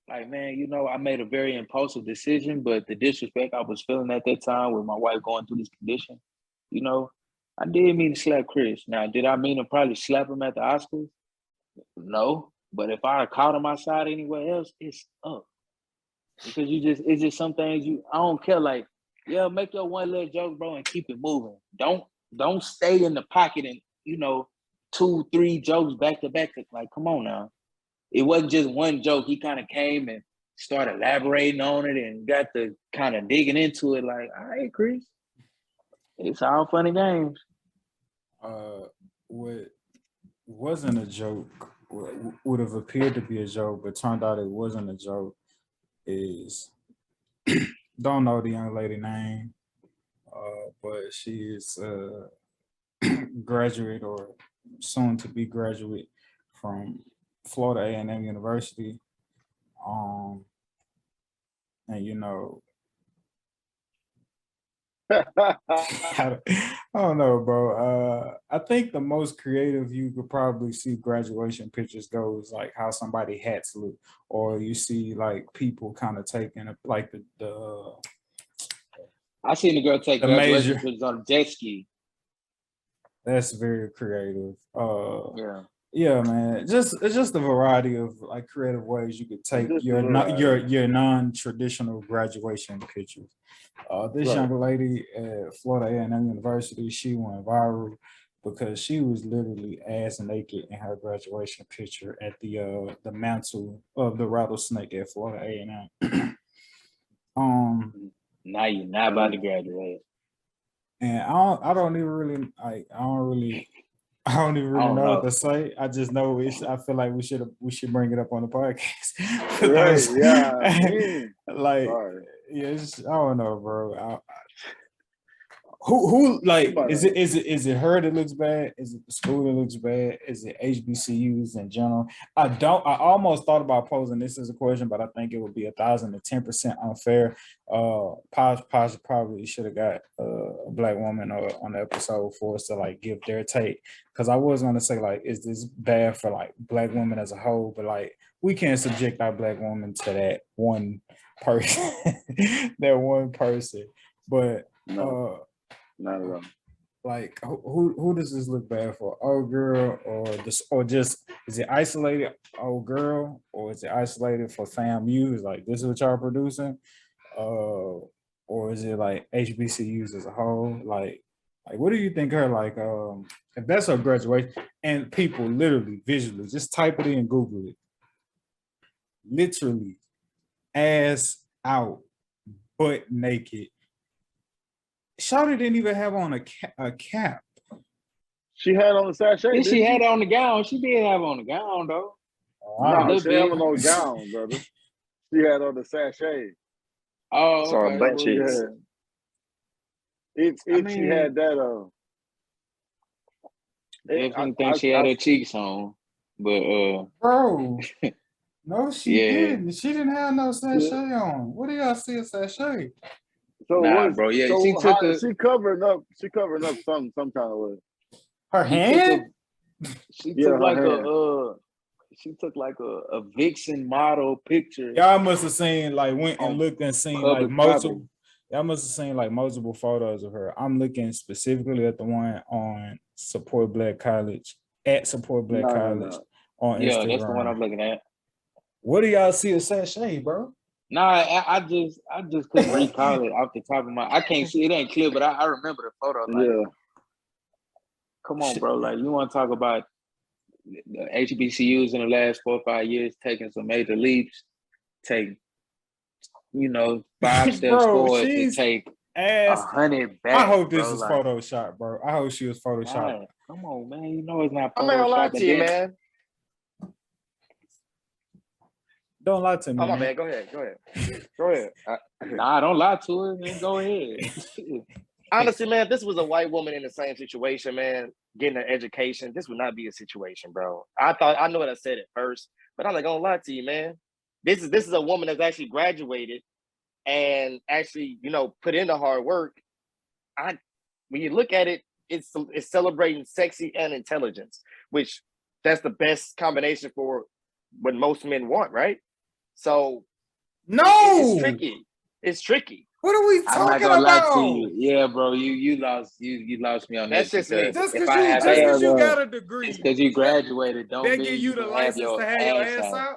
like, man, you know, I made a very impulsive decision, but the disrespect I was feeling at that time with my wife going through this condition, you know, I did mean to slap Chris. Now, did I mean to probably slap him at the Oscars? No, but if I caught him outside anywhere else, it's up. Because it's just some things I don't care. Like, yeah, make your one little joke, bro, and keep it moving. Don't stay in the pocket and, you know, 2-3 jokes back to back. Like, come on now. It wasn't just one joke. He kind of came and started elaborating on it and got to kind of digging into it. Like, all right, Chris, it's all fun and games.
What wasn't a joke, would have appeared to be a joke, but turned out it wasn't a joke, is don't know the young lady name, but she is a graduate or soon to be graduate from Florida A&M University. And you know, I don't know, bro. I think the most creative you could probably see graduation pictures go is like how somebody hats look, or you see like people kind of taking like the
I seen the girl take graduation pictures on a jet ski.
That's very creative.
Yeah.
Yeah, man. It's just a variety of like creative ways you could take your non-traditional graduation pictures. This young lady at Florida A&M University, she went viral because she was literally ass naked in her graduation picture at the mantle of the rattlesnake at Florida A&M.
Now you're not about to graduate.
And I don't even really know what to say. I just know I feel like we should bring it up on the podcast. Right? I don't know, bro. Who like is it her that looks bad? Is it the school that looks bad? Is it HBCUs in general? I almost thought about posing this as a question, but I think it would be 1,010% unfair. Posh probably should have got a black woman on the episode for us to like give their take, because I was gonna say like, is this bad for like black women as a whole? But like, we can't subject our black woman to that one person, But
no. Not at all.
Like, who does this look bad for? Old girl, or just is it isolated old girl, or is it isolated for FAMU? Like, this is what y'all producing, or is it like HBCUs as a whole? Like what do you think her like? If that's her graduation, and people literally visually just type it in, Google it. Literally, ass out, butt naked. Shawty didn't even have on a cap.
She had on the sachet.
She had on the gown. She did have on the gown though.
No, she had on no gown, brother. She had on the sachet.
Oh, okay.
Sorry, butt cheeks.
She had that on.
Definitely think she had her cheeks on, but
bro. No, she didn't. She didn't have no sachet on. What do y'all see a sachet?
So
bro, yeah,
so
she
covering up some kind of way.
Her hand?
She took like hand. She took like a vixen model picture.
Y'all must have seen like went and looked and seen like
public
multiple.
property.
Y'all must have seen like multiple photos of her. I'm looking specifically at the one on Support Black College at Support Black College on
Yeah,
Instagram.
that's the one I'm looking at.
What do y'all see a sachet, bro?
Nah, I just couldn't recall it off the top of my. I can't see it ain't clear, but I remember the photo. Like,
Yeah.
come on, bro. Like, you want to talk about the HBCUs in the last 4 or 5 years taking some major leaps, take 5 steps
Bro,
forward to
she's
take
ass.
100 back.
I hope this
bro.
is
Like,
Photoshop, bro. I hope she was Photoshop.
God, come on, man. You know it's not
I'm not gonna lie
Photoshop.
to you, man.
Don't lie to me,
Come on,
man.
man. Go ahead.
Nah, don't lie to it, man. Go ahead.
Honestly, man, if this was a white woman in the same situation, man, getting an education, this would not be a situation, bro. I know what I said at first, but I'm not gonna lie to you, man. This is a woman that's actually graduated and actually, put in the hard work. When you look at it, it's celebrating sexy and intelligence, which that's the best combination for what most men want, right? So it's tricky. It's tricky.
What are we
I'm not
talking
gonna lie
about?
to you. Yeah, bro, you lost me on
That's
this.
just me.
Just
if
because you got a degree,
because you graduated, don't
that
mean
give you the
can
license to have your ass out.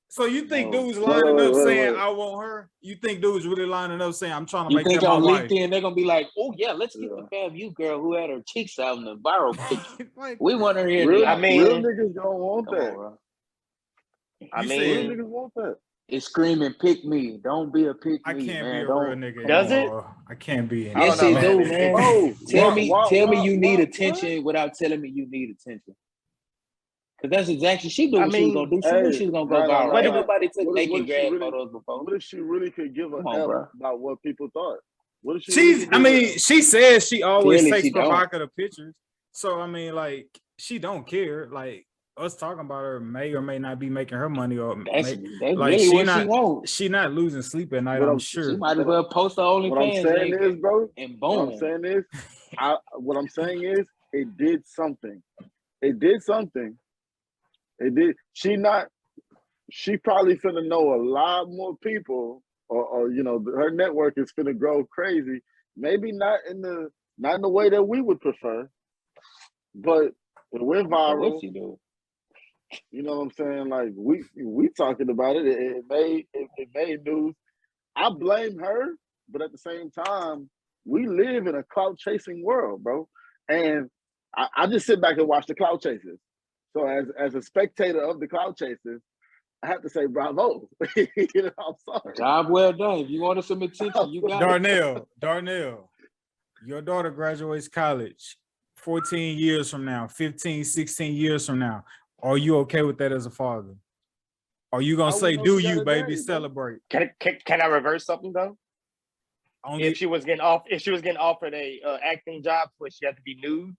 So you think
No.
dudes lining up saying
wait.
I want her? You think dudes really lining up saying I'm trying to
You
make
think
that my
on
wife?
LinkedIn they're gonna be like, oh yeah, let's get the FAMU girl who had her cheeks out in the viral picture.
Like,
We want her here.
Real,
tonight.
real niggas don't want
Come on,
that.
bro.
Real niggas want that.
It's screaming, pick me. Don't be a pick
I
me,
can't
man.
be a
Don't.
real nigga
Does it?
anymore. I can't be.
I
Yes,
don't know,
it do,
man.
man.
Oh,
Tell me
why-
you need
why-
attention without telling me you need attention. Because that's exactly she knew what she was gonna do. She knew she was gonna go viral.
right.
Ain't nobody took
What if
naked
she
grad
really-
photos before.
What if she really could give a
Come on,
F
bro.
about what people thought? What if she really
She's.
could
I
give a
mean,
F?
she says she always
Clearly
takes
she don't.
provocative pictures. So I mean, like, she don't care. Like us talking about her may or may not be making her money, or
That's
like
really
she
what
not.
she wants.
She not losing sleep at night.
What
I'm
I'm-
sure.
She might as well post her
What I'm
OnlyFans
saying
link
is, bro.
and
What
boom.
I'm saying is, it did something. It did something. It did. She probably finna know a lot more people, or her network is finna grow crazy. Maybe not in the way that we would prefer, but it went viral.
What she do?
You know what I'm saying? Like we talking about it. It made news. I blame her, but at the same time, we live in a clout chasing world, bro. And I just sit back and watch the clout chasers. So as a spectator of the clout chasers, I have to say bravo. I'm sorry.
Job well done. If you wanted some attention, you got it.
Darnell, your daughter graduates college 14 years from now, 15, 16 years from now. Are you okay with that as a father? Are you gonna say, do you, baby, celebrate?
Can I reverse something though?
Only
If she was getting offered a acting job where she had to be nude,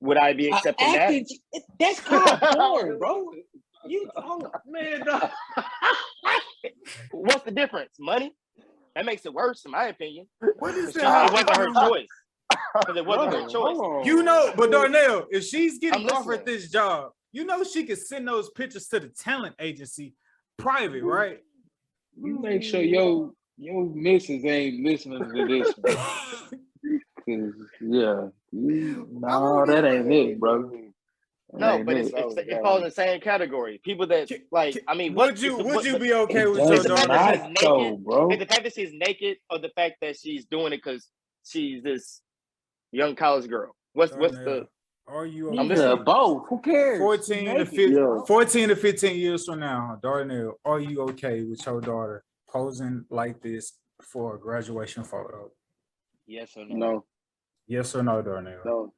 would I be accepting that?
That's called porn, bro.
Man, no. What's the difference? Money? That makes it worse, in my opinion.
what is
It
that?
wasn't her choice. Because it wasn't her choice.
You know, but Darnell, if she's getting
I'm
offered
listening.
this job, you know she could send those pictures to the talent agency private, right?
You make sure your missus ain't listening to this one. 'Cause, yeah. No, that ain't it, bro.
No, but it falls in the same category. People that
Would you be okay with
does
your
is the fact
daughter?
that she's
not,
naked,
though, bro.
Is the fact that she's naked, or the fact that she's doing it because she's this young college girl? What's the?
Are you
I'm
okay?
listening.
Both. Who cares?
14 to 15 years from now, Darnell, are you okay with your daughter posing like this for a graduation photo?
Yes or no?
No.
Yes or no, Darnell?
No.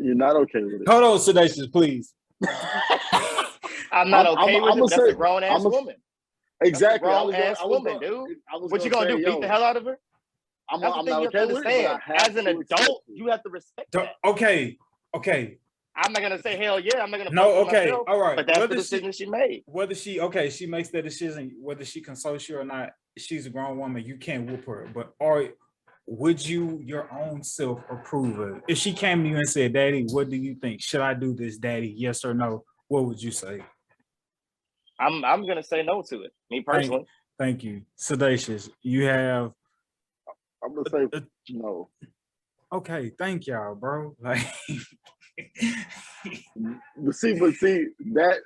You're not okay with it.
Hold on, Sedacious, please.
I'm not okay with it. That's a grown ass woman.
Exactly.
That's a grown ass woman, dude. What you gonna do? Beat the hell out of her?
I'm
That's the
not
thing you have to
okay with it, but
understand.
I have
As an
to accept
adult,
it.
you have to respect that.
Okay.
I'm not gonna say hell yeah. I'm not gonna.
No,
post it
okay,
myself,
all right.
But that's the
Whether
decision she made.
Whether she makes that decision, whether she consults you or not, she's a grown woman. You can't whoop her. But would you your own self approve of it? If she came to you and said, Daddy, what do you think? Should I do this, Daddy? Yes or no? What would you say?
I'm gonna say no to it. Me personally.
Thank you. Sedacious, you have
I'm gonna say no.
okay, thank y'all, bro. Like
But see that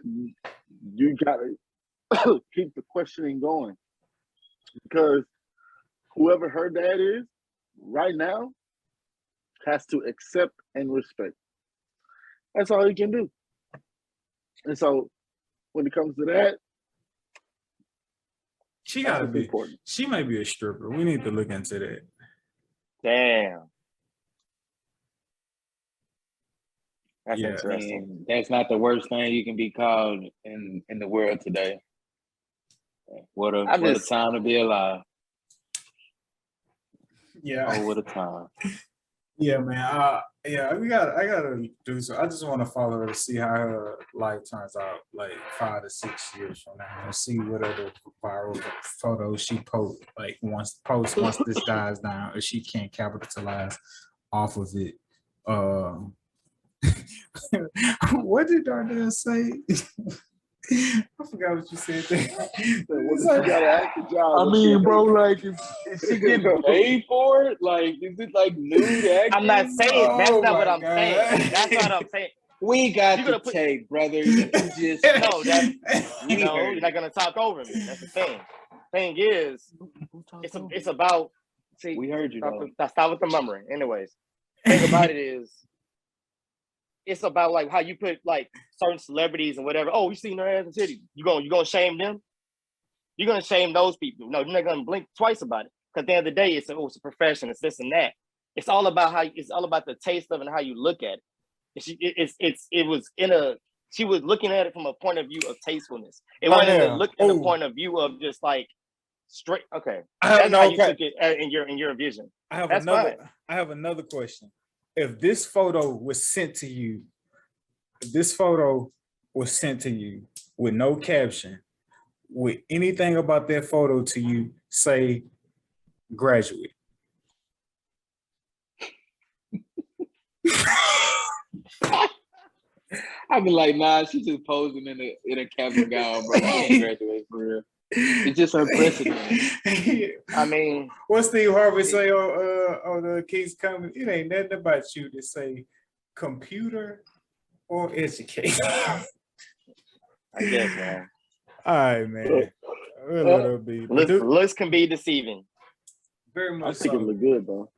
you gotta keep the questioning going, because whoever her dad is right now has to accept and respect. That's all he can do. And so when it comes to that,
she gotta be
important.
She may be a stripper. We need to look into that.
Damn. That's
Yeah.
interesting.
That's not the worst thing you can be called in the world today. What a time to be alive.
Yeah.
Oh, what a time.
Yeah, man. I gotta do so. I just want to follow her to see how her life turns out, like 5 to 6 years from now, and see what other viral photos she posts. Like once this dies down, if she can't capitalize off of it. What did Darnell say? I forgot what you said there.
I mean, bro, like, is she getting paid for it? Like, is it like nude acting?
I'm not saying that's not what I'm
God.
saying. That's not what I'm saying.
We got the tape, brother. You can just
no. You're not gonna talk over me. That's the thing. Thing is, it's about. See,
we heard you.
Stop with the murmuring. Anyways, thing about it is, it's about like how you put like certain celebrities and whatever. Oh, you seen their ass and titties. You gonna shame them? You're gonna shame those people. No, you're not gonna blink twice about it. Because at the end of the day, it's a profession. It's this and that. It's all about it's all about the taste of it and how you look at it. She was looking at it from a point of view of tastefulness. It wasn't looking at the point of view of just like straight. Okay, that's how you took it in your vision.
I have another question. If this photo was sent to you, with no caption, with anything about that photo to you, say graduate.
I'd be like, nah, she's just posing in a cap and gown, bro. She ain't graduate for real. It's just unprecedented.
I mean,
what Steve Harvey say on the King's Comedy? It ain't nothing about you to say computer or education.
I guess, man.
All right, man.
Looks can be deceiving.
Very much.
I think it look good though.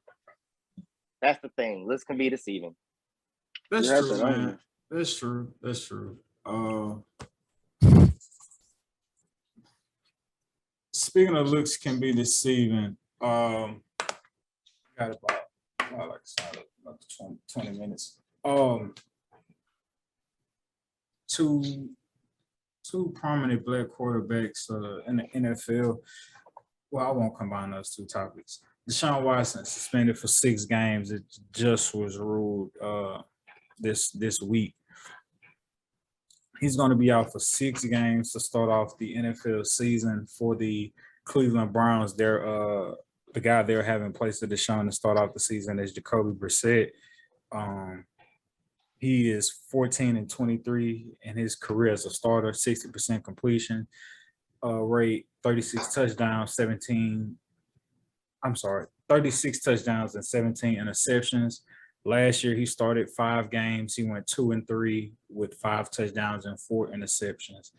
That's the thing. Looks can be deceiving.
That's true, man. That's true. Speaking of looks can be deceiving, got about like 20 minutes. Two prominent black quarterbacks in the NFL. Well, I won't combine those two topics. Deshaun Watson suspended for 6 games. It just was ruled this week. He's going to be out for 6 games to start off the NFL season for the Cleveland Browns. The guy they're having placed at Deshaun to start off the season is Jacoby Brissett. He is 14-23 in his career as a starter, 60% completion rate, 36 touchdowns and 17 interceptions. Last year, he started 5 games. He went 2-3 with 5 touchdowns and 4 interceptions.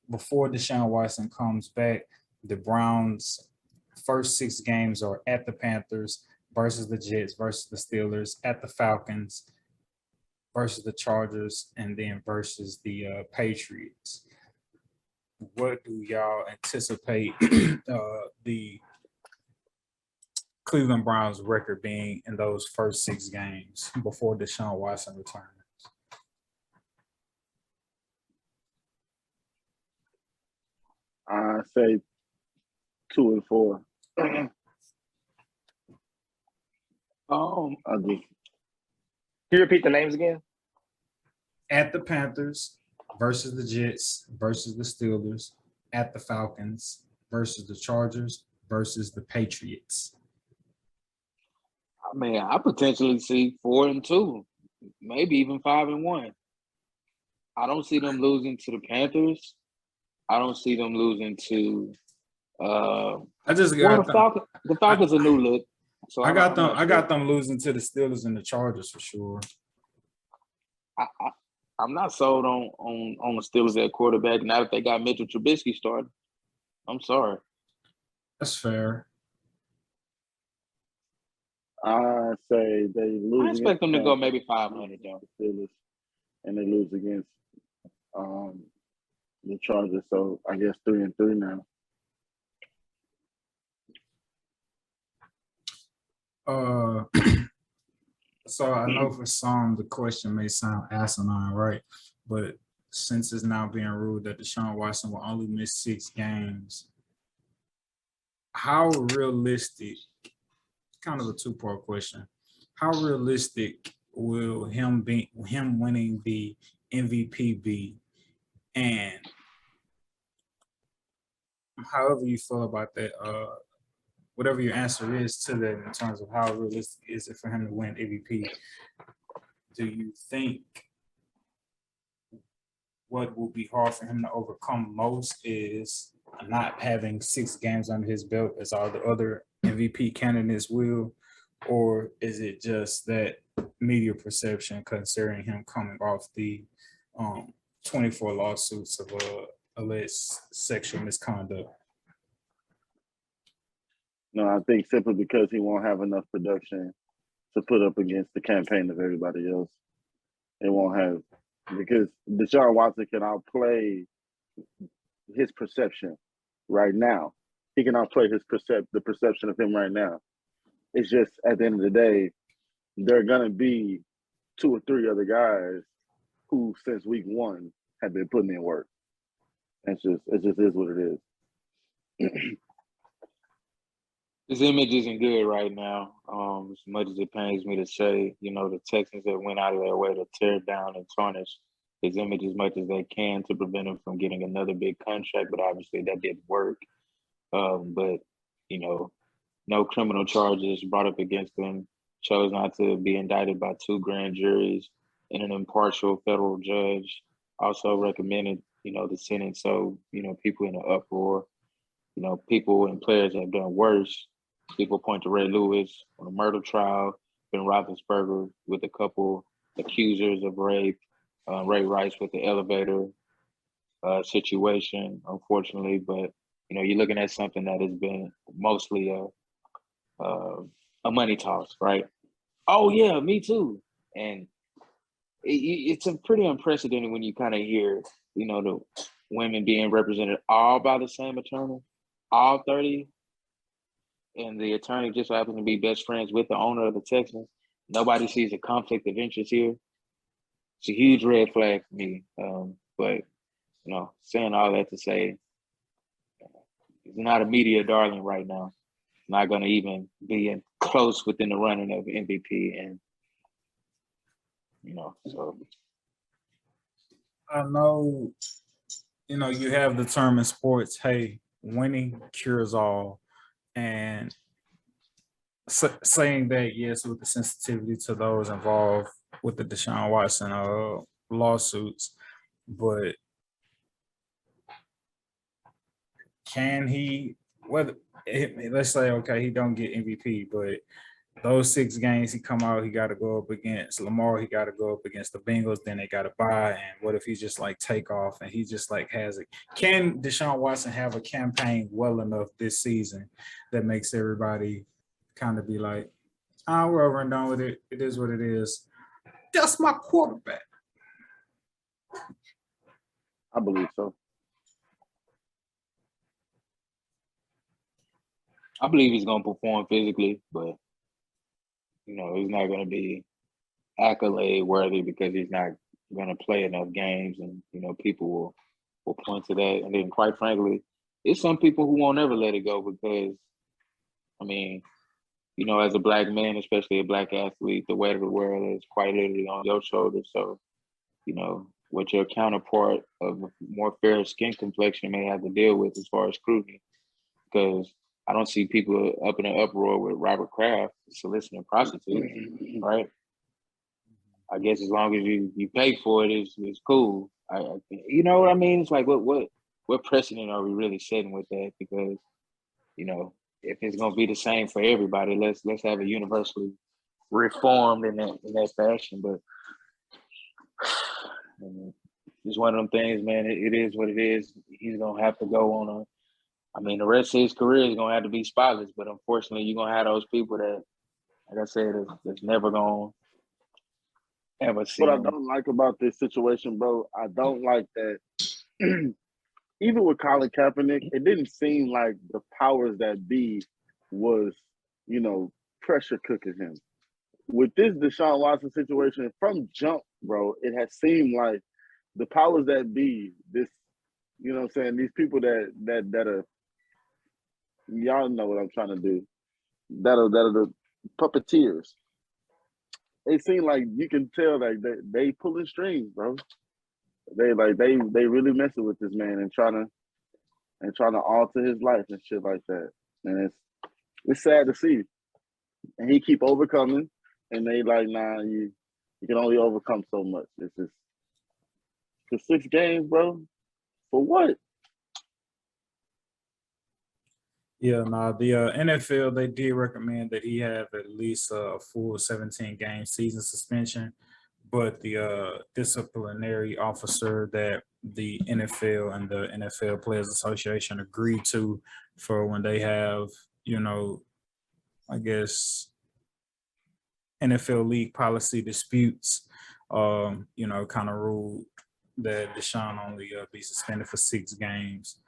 Before Deshaun Watson comes back, the Browns' first 6 games are at the Panthers versus the Jets versus the Steelers, at the Falcons versus the Chargers, and then versus the Patriots. What do y'all anticipate the Cleveland Browns record being in those first 6 games before Deshaun Watson returns?
I say 2-4.
Can you repeat the names again?
At the Panthers versus the Jets versus the Steelers, at the Falcons versus the Chargers versus the Patriots.
I mean, I potentially see 4-2, maybe even 5-1. I don't see them losing to the Panthers. I don't see them losing to.
I just got
the Falcons a new look. So
I got them losing to the Steelers and the Chargers for sure.
I'm not sold on the Steelers at quarterback now that they got Mitchell Trubisky starting. I'm sorry.
That's fair.
I say they lose.
I expect them to go maybe 500 though.
Steelers, and they lose against the Chargers. So I guess 3-3 now.
So I know for some the question may sound asinine, right? But since it's now being ruled that Deshaun Watson will only miss 6 games, how realistic? Kind of a 2-part question. How realistic will him winning the MVP be? And however you feel about that, whatever your answer is to that in terms of how realistic is it for him to win MVP, do you think what will be hard for him to overcome most is not having 6 games under his belt as all the other MVP candidates will, or is it just that media perception considering him coming off the 24 lawsuits of alleged sexual misconduct?
No, I think simply because he won't have enough production to put up against the campaign of everybody else. It won't have, because Deshaun Watson can outplay his perception right now. He can outplay the perception of him right now. It's just at the end of the day, there are gonna be 2 or 3 other guys who, since week 1, have been putting in work. It just is what it is.
His image isn't good right now. As much as it pains me to say, the Texans that went out of their way to tear down and tarnish his image as much as they can to prevent him from getting another big contract, but obviously that didn't work. But no criminal charges brought up against him, chose not to be indicted by 2 grand juries and an impartial federal judge. Also recommended, the sentence. So, people in an uproar, people and players have done worse. People point to Ray Lewis on a murder trial, Ben Roethlisberger with a couple accusers of rape, Ray Rice with the elevator situation, unfortunately. But, you're looking at something that has been mostly a money toss, right? Oh, yeah, me too. And it's a pretty unprecedented when you kind of hear, the women being represented all by the same attorney, all 30. And the attorney just happens to be best friends with the owner of the Texans. Nobody sees a conflict of interest here. It's a huge red flag for me. But, saying all that to say, he's not a media darling right now. Not going to even be close within the running of MVP. And, so.
I know, you have the term in sports, hey, winning cures all. And saying that, yes, with the sensitivity to those involved with the Deshaun Watson lawsuits, but can he, let's say, okay, he don't get MVP, but those 6 games he come out, he got to go up against Lamar, he got to go up against the Bengals, then they got to bye. And what if he just take off and he just has it? Can Deshaun Watson have a campaign well enough this season that makes everybody kind of be like, we're over and done with it. It is what it is. That's my quarterback.
I believe so.
I believe he's going to perform physically, but he's not going to be accolade worthy because he's not going to play enough games, and people will point to that. And then, quite frankly, it's some people who won't ever let it go because, as a Black man, especially a Black athlete, the weight of the world is quite literally on your shoulders. So, what your counterpart of more fair skin complexion may have to deal with as far as scrutiny, because I don't see people up in an uproar with Robert Kraft soliciting prostitutes, right? I guess as long as you pay for it, it's cool. You know what I mean? It's like what what precedent are we really setting with that? Because, you know, if it's gonna be the same for everybody, let's have it universally reformed in that fashion. But it's one of them things, man. It is what it is. He's gonna have to go on the rest of his career is gonna have to be spotless. But unfortunately, you're gonna have those people that, like I said, that's never gonna ever see.
What I don't like about this situation, bro, I don't like that. Even with Colin Kaepernick, it didn't seem like the powers that be was, pressure cooking him. With this Deshaun Watson situation, from jump, bro, it has seemed like the powers that be, this, you know what I'm saying, these people that are, y'all know what I'm trying to do, that are the puppeteers. It seems like you can tell like they pulling strings, bro. They really messing with this man and trying to alter his life and shit like that. And it's sad to see. And he keep overcoming, and they like, nah, you can only overcome so much. It's just for 6 games, bro. For what?
Yeah, no, the NFL, they did recommend that he have at least a full 17-game season suspension, but the disciplinary officer that the NFL and the NFL Players Association agreed to for when they have, I guess, NFL league policy disputes, kind of ruled that Deshaun only be suspended for 6 games.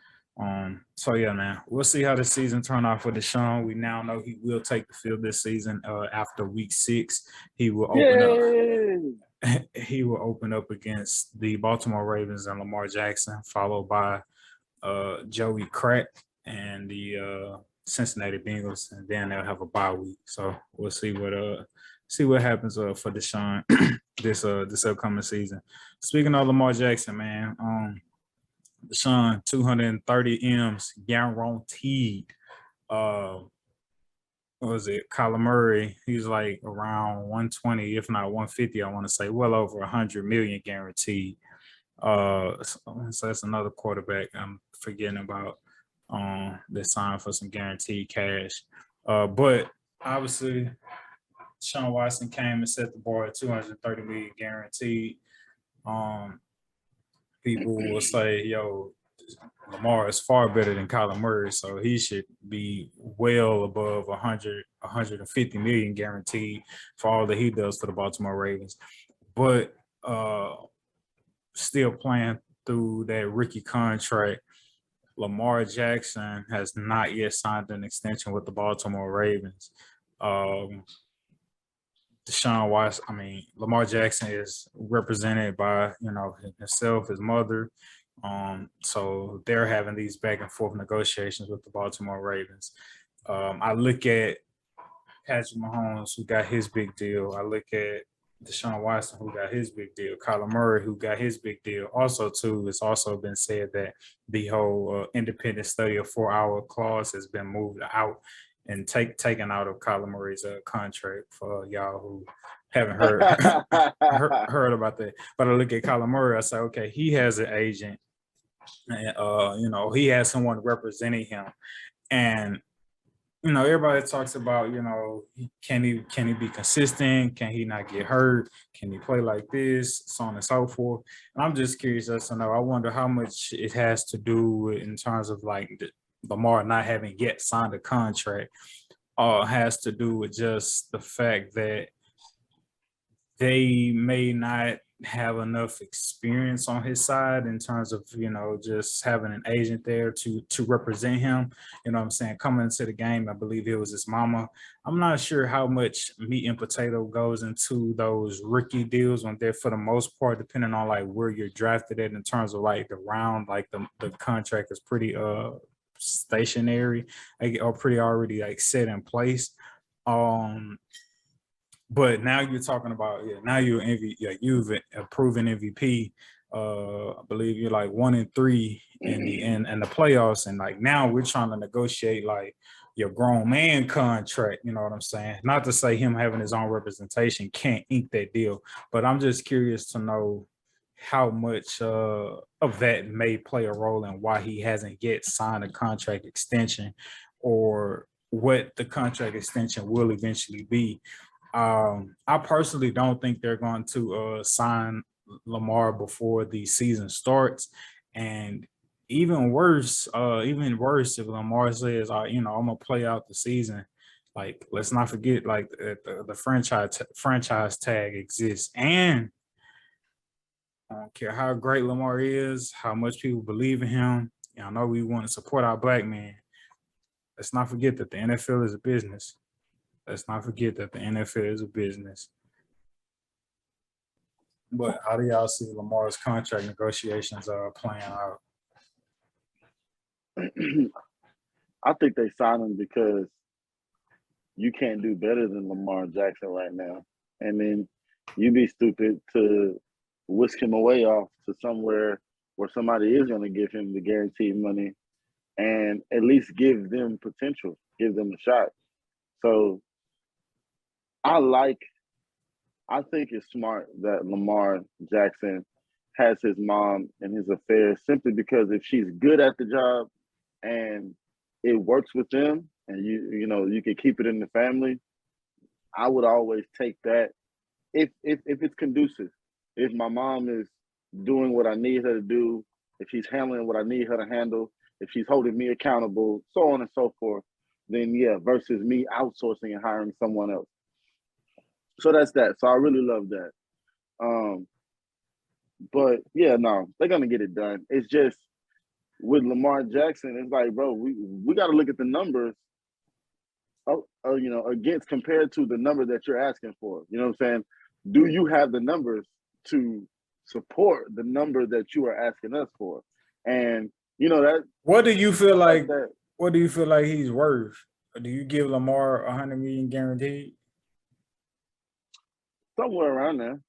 So yeah, man, we'll see how the season turn out for Deshaun. We now know he will take the field this season. After week 6, he will open up. He will open up against the Baltimore Ravens and Lamar Jackson, followed by Joey Crack and the Cincinnati Bengals, and then they'll have a bye week. So we'll see what happens for Deshaun this upcoming season. Speaking of Lamar Jackson, man, Deshaun, 230 M's guaranteed. What was it? Kyler Murray, he's like around 120, if not 150, I want to say, well over 100 million guaranteed. So that's another quarterback I'm forgetting about that signed for some guaranteed cash. But obviously, Deshaun Watson came and set the bar at 230 million guaranteed. People will say, yo, Lamar is far better than Kyler Murray, so he should be well above 100, 150 million guaranteed for all that he does for the Baltimore Ravens. But still playing through that rookie contract, Lamar Jackson has not yet signed an extension with the Baltimore Ravens. Deshaun Watson, Lamar Jackson is represented by, himself, his mother. So they're having these back and forth negotiations with the Baltimore Ravens. I look at Patrick Mahomes, who got his big deal. I look at Deshaun Watson, who got his big deal. Kyler Murray, who got his big deal. Also, too, it's also been said that the whole independent study of 4-hour clause has been moved out and taken out of Kyler Murray's contract for y'all who haven't heard about that. But I look at Kyler Murray, I say, okay, he has an agent, and he has someone representing him, and everybody talks about, can he be consistent? Can he not get hurt? Can he play like this? So on and so forth. And I'm just curious as to know. I wonder how much it has to do in terms of like Lamar not having yet signed a contract, has to do with just the fact that they may not have enough experience on his side in terms of, just having an agent there to represent him. You know what I'm saying? Coming into the game, I believe it was his mama. I'm not sure how much meat and potato goes into those rookie deals when they're, for the most part, depending on like where you're drafted at in terms of like the round, like the contract is pretty stationary, or pretty already like set in place. But now you're talking about, now you're you've a proven MVP. I believe you're like 1-3 in the playoffs, and like now we're trying to negotiate like your grown man contract. You know what I'm saying? Not to say him having his own representation can't ink that deal, but I'm just curious to know how much of that may play a role in why he hasn't yet signed a contract extension or what the contract extension will eventually be. I personally don't think they're going to sign Lamar before the season starts. And even worse if Lamar says, I'm gonna play out the season. Like, let's not forget, like the franchise tag exists, and I don't care how great Lamar is, how much people believe in him. I know we want to support our black man. Let's not forget that the NFL is a business. Let's not forget that the NFL is a business. But how do y'all see Lamar's contract negotiations playing out?
I think they signed him because you can't do better than Lamar Jackson right now. And then you'd be stupid to whisk him away off to somewhere where somebody is going to give him the guaranteed money and at least give them potential, give them a shot. So I think it's smart that Lamar Jackson has his mom and his affairs simply because if she's good at the job and it works with them and you can keep it in the family, I would always take that if it's conducive. If my mom is doing what I need her to do, if she's handling what I need her to handle, if she's holding me accountable, so on and so forth, then yeah, versus me outsourcing and hiring someone else. So that's that. So I really love that. But yeah, no, they're gonna get it done. It's just with Lamar Jackson, it's like, bro, we got to look at the numbers, against compared to the number that you're asking for. You know what I'm saying? Do you have the numbers to support the number that you are asking us for? And that.
What do you feel like? What do you feel like he's worth? Do you give Lamar $100 million guaranteed?
Somewhere around there.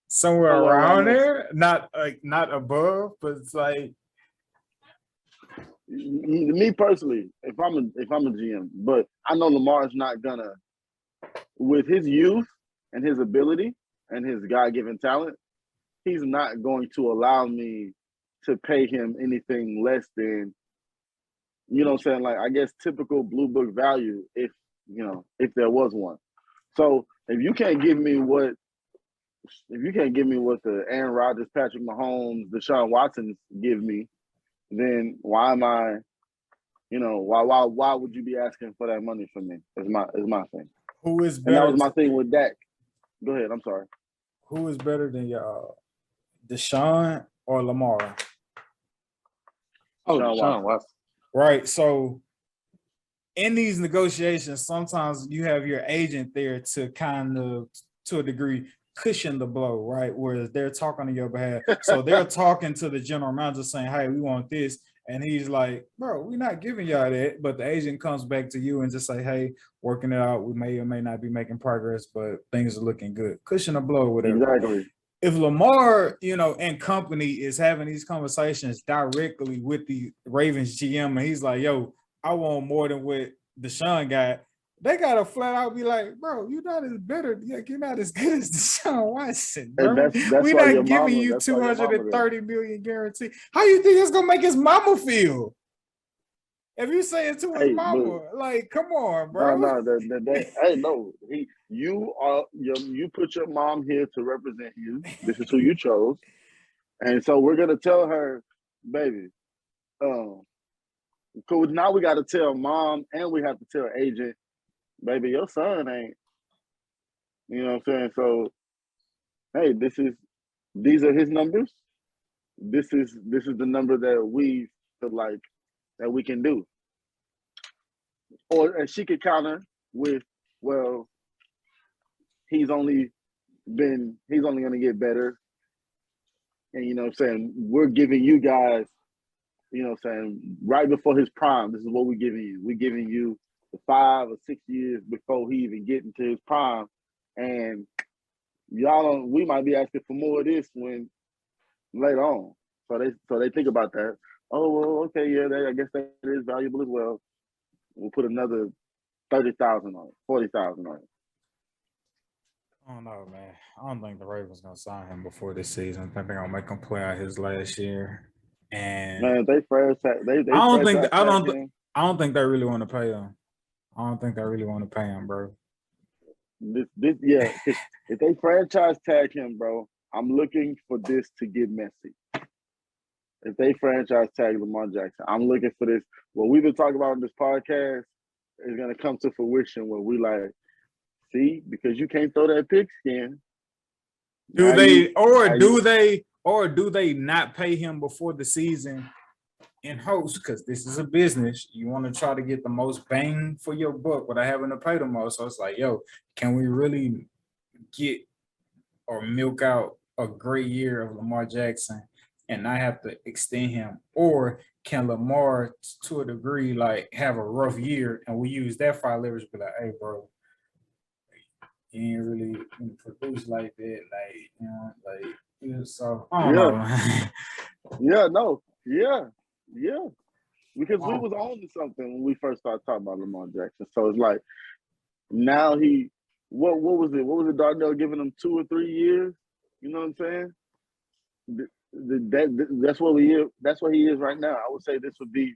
Somewhere around there, not above, but it's like
me personally. If I'm a GM, but I know Lamar's not gonna, with his youth and his ability and his God-given talent, he's not going to allow me to pay him anything less than, what I'm saying, like I guess typical blue book value, if there was one. So if you can't give me what the Aaron Rodgers, Patrick Mahomes, Deshaun Watsons give me, then why am I, why would you be asking for that money from me? Is my thing.
Who is better?
And that was my thing with Dak. Go ahead. I'm sorry.
Who is better than y'all, Deshaun or Lamar?
Deshaun Watson.
Right. So in these negotiations, sometimes you have your agent there to kind of, to a degree, cushion the blow, right? Whereas they're talking on your behalf. So they're talking to the general manager saying, hey, we want this. And he's like, bro, we're not giving y'all that. But the agent comes back to you and just say, hey, working it out. We may or may not be making progress, but things are looking good. Cushion the blow, whatever.
Exactly.
If Lamar, and company is having these conversations directly with the Ravens GM, and he's like, yo, I want more than what Deshaun got, they gotta flat out be like, bro, you're not as good as Deshaun Watson, bro. We're not giving you $230 million guarantee. How you think it's gonna make his mama feel? If you say it to his mama, like, come on, bro.
You put your mom here to represent you. This is who you chose. And so we're gonna tell her, baby, because now we gotta tell mom and we have to tell agent, baby, your son ain't, you know what I'm saying? So, hey, these are his numbers. This is the number that we feel like that we can do. And she could counter with, well, he's only going to get better. And, you know what I'm saying, we're giving you guys, you know what I'm saying, right before his prime, this is what we're giving you. We're giving you the 5 or 6 years before he even get into his prime. And we might be asking for more of this when later on. So they think about that. Oh, well, okay, yeah, I guess that is valuable as well. We'll put another 30,000 on it, 40,000 on it.
I don't know, man. I don't think the Ravens gonna sign him before this season. I think they're gonna make him play out his last year. And
Man, they franchise
I don't think
franchise tag him.
I don't think they really want to pay him. I don't think they really want to pay him, bro.
Yeah, if they franchise tag him, bro, I'm looking for this to get messy. If they franchise tag Lamar Jackson, I'm looking for this. What we've been talking about on this podcast is gonna come to fruition where we like, see, because you can't throw that pigskin.
Do
Now
they
you
or do they not pay him before the season in hopes, because this is a business, you want to try to get the most bang for your buck without having to pay the most. So it's like, yo, can we really get or milk out a great year of Lamar Jackson and not have to extend him? Or can Lamar, to a degree, like have a rough year and we use that for our leverage, be like, hey, bro, you ain't really produce like that, like, you know, like, yeah, so I don't know, man.
yeah. Because we was on to something when we first started talking about Lamar Jackson. So it's like now what was it? What was it? Darnell giving him 2 or 3 years? You know what I'm saying? That's what he is. That's what he is right now. I would say this would be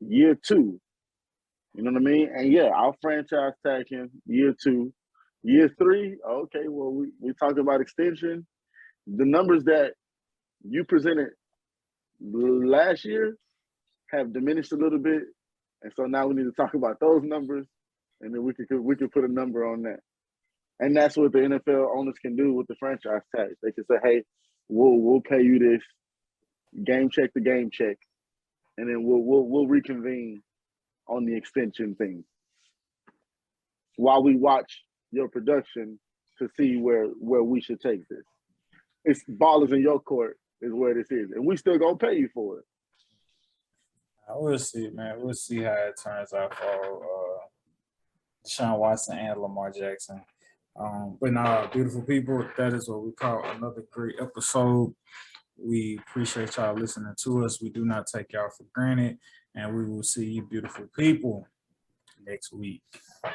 year 2. You know what I mean? And yeah, I'll franchise tag him year 2. Year 3, okay, well, we talked about extension. The numbers that you presented last year have diminished a little bit. And so now we need to talk about those numbers, and then we could put a number on that. And that's what the NFL owners can do with the franchise tags. They can say, hey, we'll pay you this game check to game check, and then we'll reconvene on the extension thing while we watch your production to see where we should take this. It's ballers in your court is where this is, and we still gonna pay you for it.
We'll see, man. We'll see how it turns out for Deshaun Watson and Lamar Jackson. But now, beautiful people, that is what we call another great episode. We appreciate y'all listening to us. We do not take y'all for granted, and we will see you, beautiful people, next week.